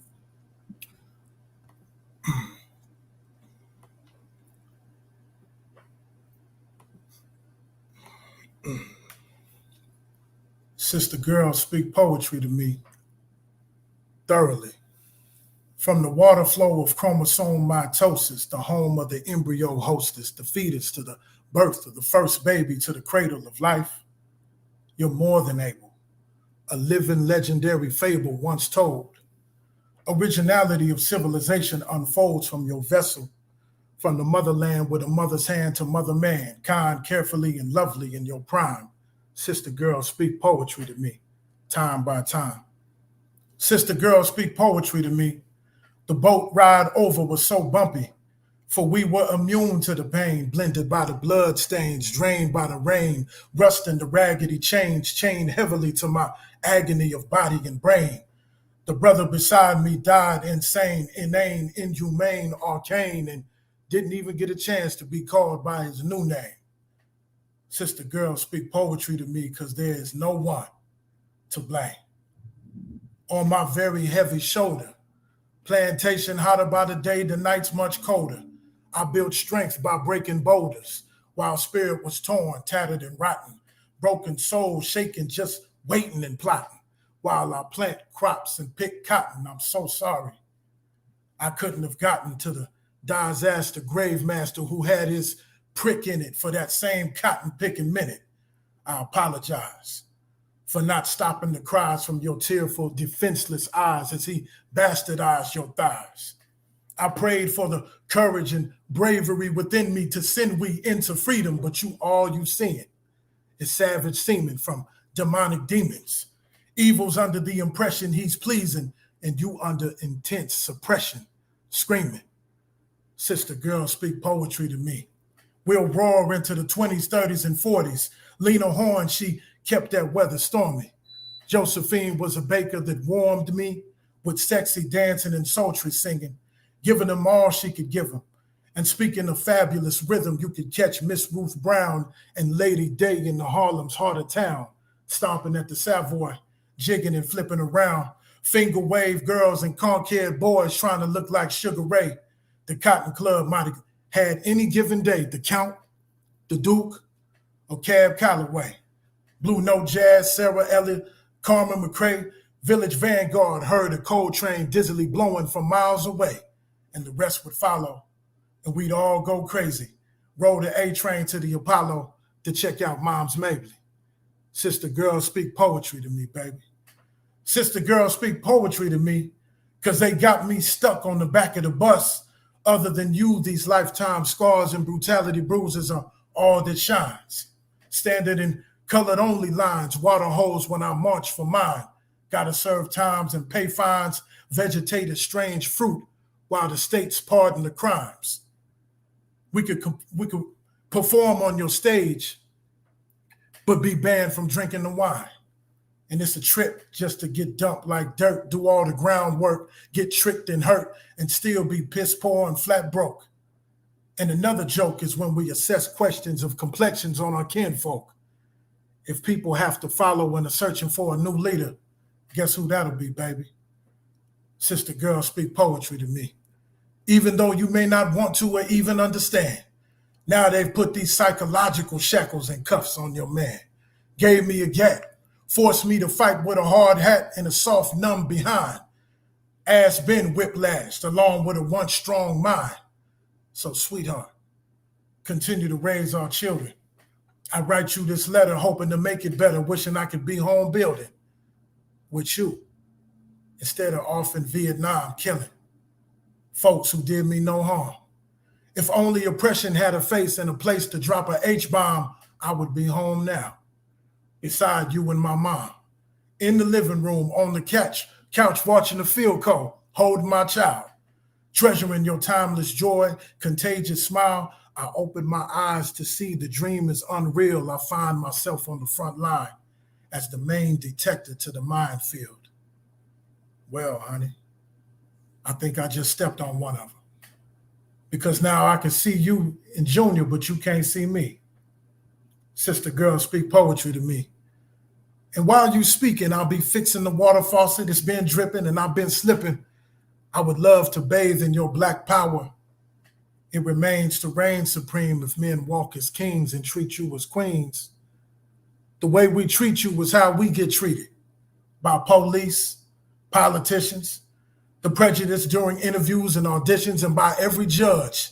S4: Sister girl, speak poetry to me thoroughly. From the water flow of chromosome mitosis, the home of the embryo hostess, the fetus to the birth of the first baby to the cradle of life, you're more than able. A living legendary fable once told. Originality of civilization unfolds from your vessel, from the motherland with a mother's hand to mother man, kind, carefully, and lovely in your prime. Sister girl, speak poetry to me, time by time. Sister girl, speak poetry to me. The boat ride over was so bumpy, for we were immune to the pain, blended by the blood stains, drained by the rain, rusting the raggedy chains, chained heavily to my agony of body and brain. The brother beside me died insane, inane, inhumane, arcane, and didn't even get a chance to be called by his new name. Sister girl, speak poetry to me, because there is no one to blame. On my very heavy shoulder, plantation hotter by the day, the night's much colder. I built strength by breaking boulders, while spirit was torn, tattered, and rotten. Broken soul shaking, just waiting and plotting, while I plant crops and pick cotton. I'm so sorry. I couldn't have gotten to the disaster grave master who had his prick in it for that same cotton picking minute. I apologize for not stopping the cries from your tearful, defenseless eyes as he bastardized your thighs. I prayed for the courage and bravery within me to send we into freedom, but all you seeing is savage semen from demonic demons. Evil's under the impression he's pleasing, and you under intense suppression, screaming. Sister girl, speak poetry to me. We'll roar into the 20s, 30s, and 40s. Lena Horne, she kept that weather stormy. Josephine was a baker that warmed me with sexy dancing and sultry singing, giving them all she could give them. And speaking of fabulous rhythm, you could catch Miss Ruth Brown and Lady Day in the Harlem's heart of town, stomping at the Savoy, jigging and flipping around. Finger wave girls and conch-haired boys trying to look like Sugar Ray. The Cotton Club might have had any given day the Count, the Duke, or Cab Calloway. Blue Note Jazz, Sarah Elliott, Carmen McRae, Village Vanguard heard a coal train dizzily blowing from miles away, and the rest would follow, and we'd all go crazy. Roll the A train to the Apollo to check out Mom's Mabley. Sister girl, speak poetry to me, baby. Sister girl, speak poetry to me, because they got me stuck on the back of the bus. Other than you, these lifetime scars and brutality bruises are all that shines. Standing in colored only lines, water holes when I march for mine. Gotta serve times and pay fines, vegetate as strange fruit while the states pardon the crimes. We could perform on your stage, but be banned from drinking the wine. And it's a trip just to get dumped like dirt, do all the groundwork, get tricked and hurt, and still be piss poor and flat broke. And another joke is when we assess questions of complexions on our kinfolk. If people have to follow and are searching for a new leader, guess who that'll be, baby? Sister girl, speak poetry to me. Even though you may not want to or even understand, now they've put these psychological shackles and cuffs on your man. Gave me a gap, forced me to fight with a hard hat and a soft numb behind. Ass been whiplashed along with a once strong mind. So sweetheart, continue to raise our children. I write you this letter hoping to make it better, wishing I could be home building with you instead of off in Vietnam killing folks who did me no harm. If only oppression had a face and a place to drop a H-bomb, I would be home now, beside you and my mom, in the living room on the couch watching the field call, holding my child, treasuring your timeless joy, contagious smile. I open my eyes to see the dream is unreal. I find myself on the front line as the main detective to the minefield. Well, honey, I think I just stepped on one of them. Because now I can see you in Junior, but you can't see me. Sister girl, speak poetry to me. And while you speaking, I'll be fixing the water faucet. It's been dripping and I've been slipping. I would love to bathe in your black power. It remains to reign supreme if men walk as kings and treat you as queens. The way we treat you was how we get treated by police, politicians, the prejudice during interviews and auditions, and by every judge.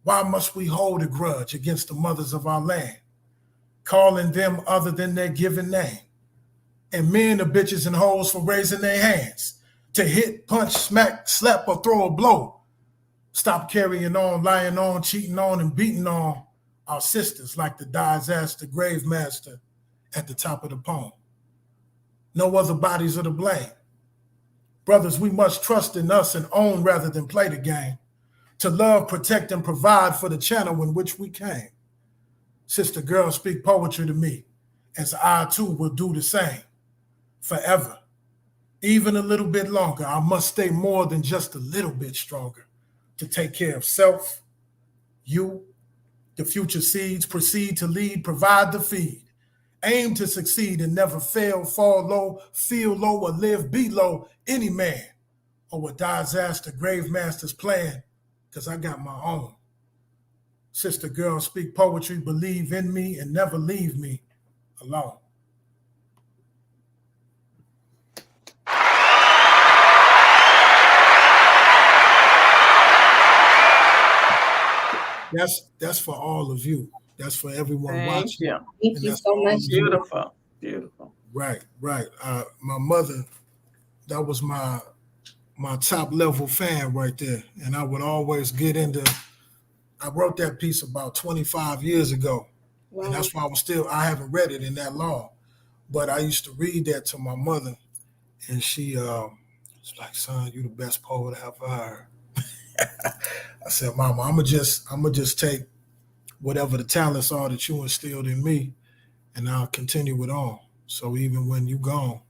S4: Why must we hold a grudge against the mothers of our land, calling them other than their given name? And men the bitches and hoes for raising their hands to hit, punch, smack, slap, or throw a blow. Stop carrying on, lying on, cheating on, and beating on our sisters like the disaster grave master at the top of the poem. No other bodies are to blame. Brothers, we must trust in us and own rather than play the game. To love, protect, and provide for the channel in which we came. Sister girls, speak poetry to me, as I too will do the same. Forever, even a little bit longer, I must stay more than just a little bit stronger to take care of self, you, the future seeds, proceed to lead, provide the feed, aim to succeed and never fail, fall low, feel low, or live below any man or what disaster grave master's plan, because I got my own. Sister girls, speak poetry, believe in me, and never leave me alone. That's for all of you. That's for everyone
S1: Thank
S4: watching.
S1: you.
S2: Thank you so much.
S1: Beautiful. Beautiful.
S4: Right. My mother, that was my top level fan right there. And I would always get into, I wrote that piece about 25 years ago. Wow. And that's why I haven't read it in that long. But I used to read that to my mother. And she was like, son, you the best poet I've ever heard. I said, Mama, I'm gonna just take whatever the talents are that you instilled in me, and I'll continue it on. So even when you gone,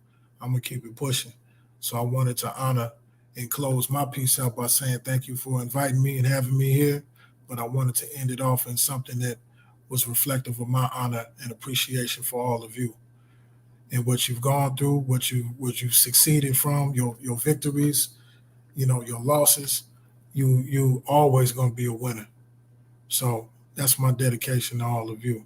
S4: I'm gonna keep it pushing. So I wanted to honor and close my piece out by saying thank you for inviting me and having me here. But I wanted to end it off in something that was reflective of my honor and appreciation for all of you and what you've gone through, what you succeeded from, your victories, your losses. You always gonna be a winner. So that's my dedication to all of you.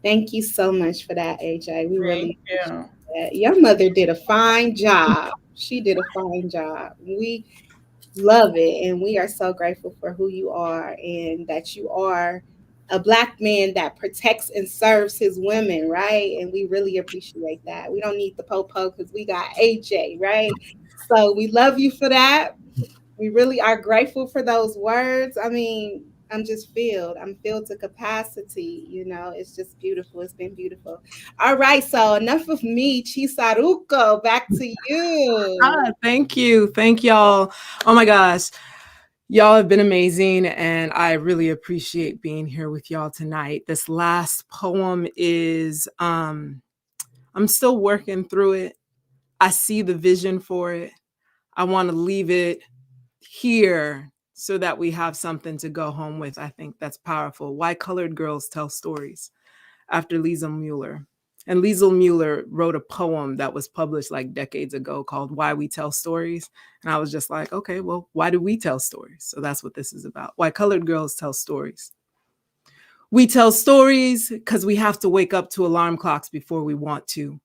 S2: Thank you so much for that, AJ. We really
S1: appreciate
S2: that. Your mother did a fine job. She did a fine job. We love it, and we are so grateful for who you are and that you are a Black man that protects and serves his women, right? And we really appreciate that. We don't need the po-po because we got AJ, right? So we love you for that. We really are grateful for those words. I mean, I'm filled to capacity. It's just beautiful. It's been beautiful. All right. So enough of me. Chisaruko, back to you.
S5: Thank you. Thank y'all. Oh my gosh. Y'all have been amazing, and I really appreciate being here with y'all tonight. This last poem is, I'm still working through it. I see the vision for it. I want to leave it here so that we have something to go home with. I think that's powerful. Why Colored Girls Tell Stories, after Liesl Mueller. And Liesl Mueller wrote a poem that was published like decades ago called Why We Tell Stories. And I was just like, okay, well, why do we tell stories? So that's what this is about. Why Colored Girls Tell Stories. We tell stories because we have to wake up to alarm clocks before we want to.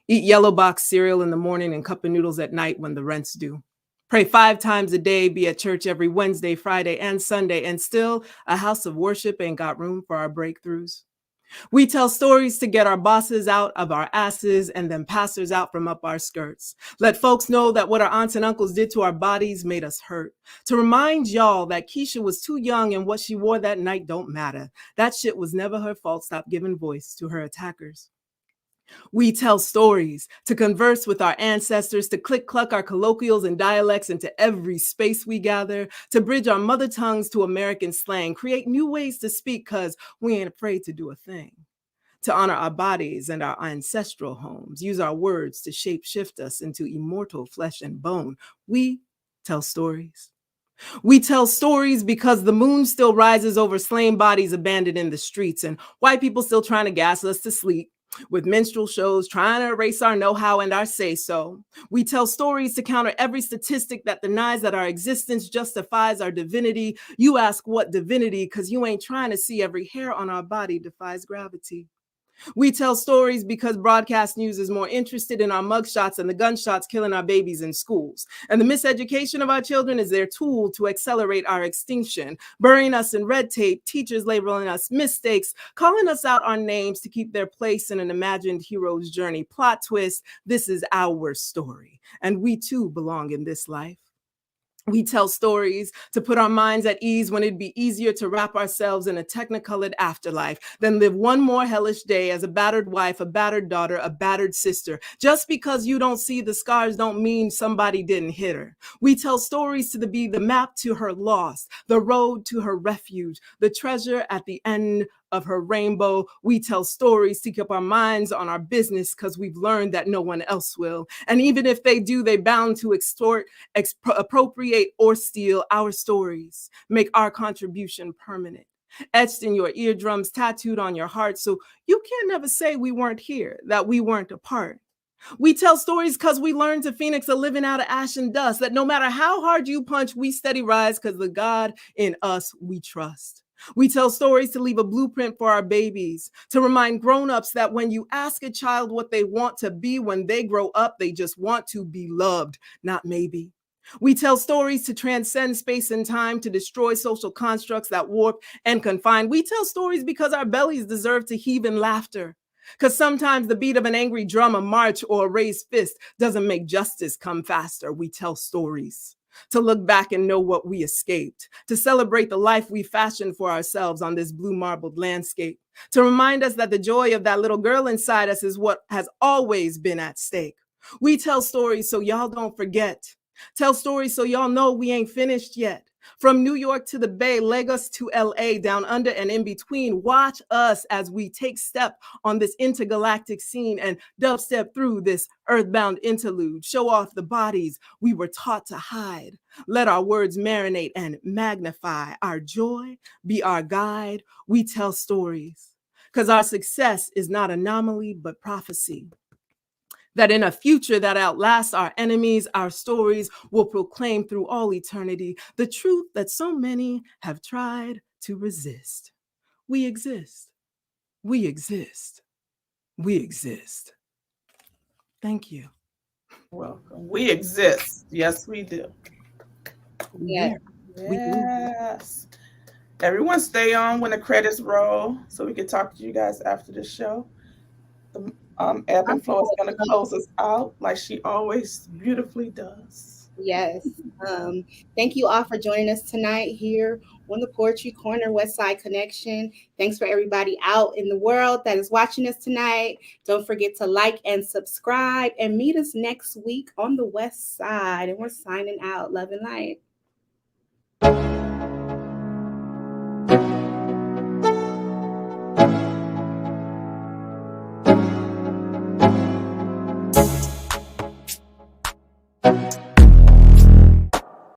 S5: Eat yellow box cereal in the morning and cup of noodles at night when the rent's due. Pray 5 times a day, be at church every Wednesday, Friday, and Sunday, and still a house of worship ain't got room for our breakthroughs. We tell stories to get our bosses out of our asses and then pastors out from up our skirts. Let folks know that what our aunts and uncles did to our bodies made us hurt. To remind y'all that Keisha was too young and what she wore that night don't matter. That shit was never her fault. Stop giving voice to her attackers. We tell stories to converse with our ancestors, to click-cluck our colloquials and dialects into every space we gather, to bridge our mother tongues to American slang, create new ways to speak because we ain't afraid to do a thing, to honor our bodies and our ancestral homes, use our words to shape-shift us into immortal flesh and bone. We tell stories. We tell stories because the moon still rises over slain bodies abandoned in the streets and white people still trying to gas us to sleep. with minstrel shows trying to erase our know-how and our say-so. We tell stories to counter every statistic that denies that our existence justifies our divinity. You ask what divinity, because you ain't trying to see every hair on our body defies gravity. We tell stories because broadcast news is more interested in our mugshots and the gunshots killing our babies in schools. And the miseducation of our children is their tool to accelerate our extinction, burying us in red tape, teachers labeling us mistakes, calling us out our names to keep their place in an imagined hero's journey. Plot twist, this is our story, and we too belong in this life. We tell stories to put our minds at ease when it'd be easier to wrap ourselves in a technicolored afterlife than live one more hellish day as a battered wife, a battered daughter, a battered sister. Just because you don't see the scars don't mean somebody didn't hit her. We tell stories to be the map to her loss, the road to her refuge, the treasure at the end of her rainbow. We tell stories to keep our minds on our business because we've learned that no one else will. And even if they do, they're bound to extort, appropriate, or steal our stories. Make our contribution permanent, etched in your eardrums, tattooed on your heart, so you can never say we weren't here, that we weren't a part. We tell stories because we learned to phoenix a living out of ash and dust, that no matter how hard you punch, we steady rise because the God in us we trust. We tell stories to leave a blueprint for our babies, to remind grown-ups that when you ask a child what they want to be when they grow up, they just want to be loved, not maybe. We tell stories to transcend space and time, to destroy social constructs that warp and confine. We tell stories because our bellies deserve to heave in laughter. Because sometimes the beat of an angry drum, a march, or a raised fist doesn't make justice come faster. We tell stories to look back and know what we escaped, to celebrate the life we fashioned for ourselves on this blue marbled landscape, to remind us that the joy of that little girl inside us is what has always been at stake. We tell stories so y'all don't forget. Tell stories so y'all know we ain't finished yet. From New York to the Bay, Lagos to LA, down under and in between, watch us as we take step on this intergalactic scene and dubstep through this earthbound interlude. Show off the bodies we were taught to hide. Let our words marinate and magnify. Our joy be our guide. We tell stories because our success is not anomaly, but prophecy. That in a future that outlasts our enemies, our stories will proclaim through all eternity the truth that so many have tried to resist. We exist. We exist. We exist. Thank you.
S1: Welcome. We exist. Yes, we do.
S2: Yeah.
S5: We do.
S1: Yes. Everyone stay on when the credits roll so we can talk to you guys after the show. The Ebb and Flow is going to close us out like she always beautifully does.
S2: Yes. Thank you all for joining us tonight here on the Poetry Corner Westside Connection. Thanks for everybody out in the world that is watching us tonight. Don't forget to like and subscribe and meet us next week on the West Side. And we're signing out. Love and light.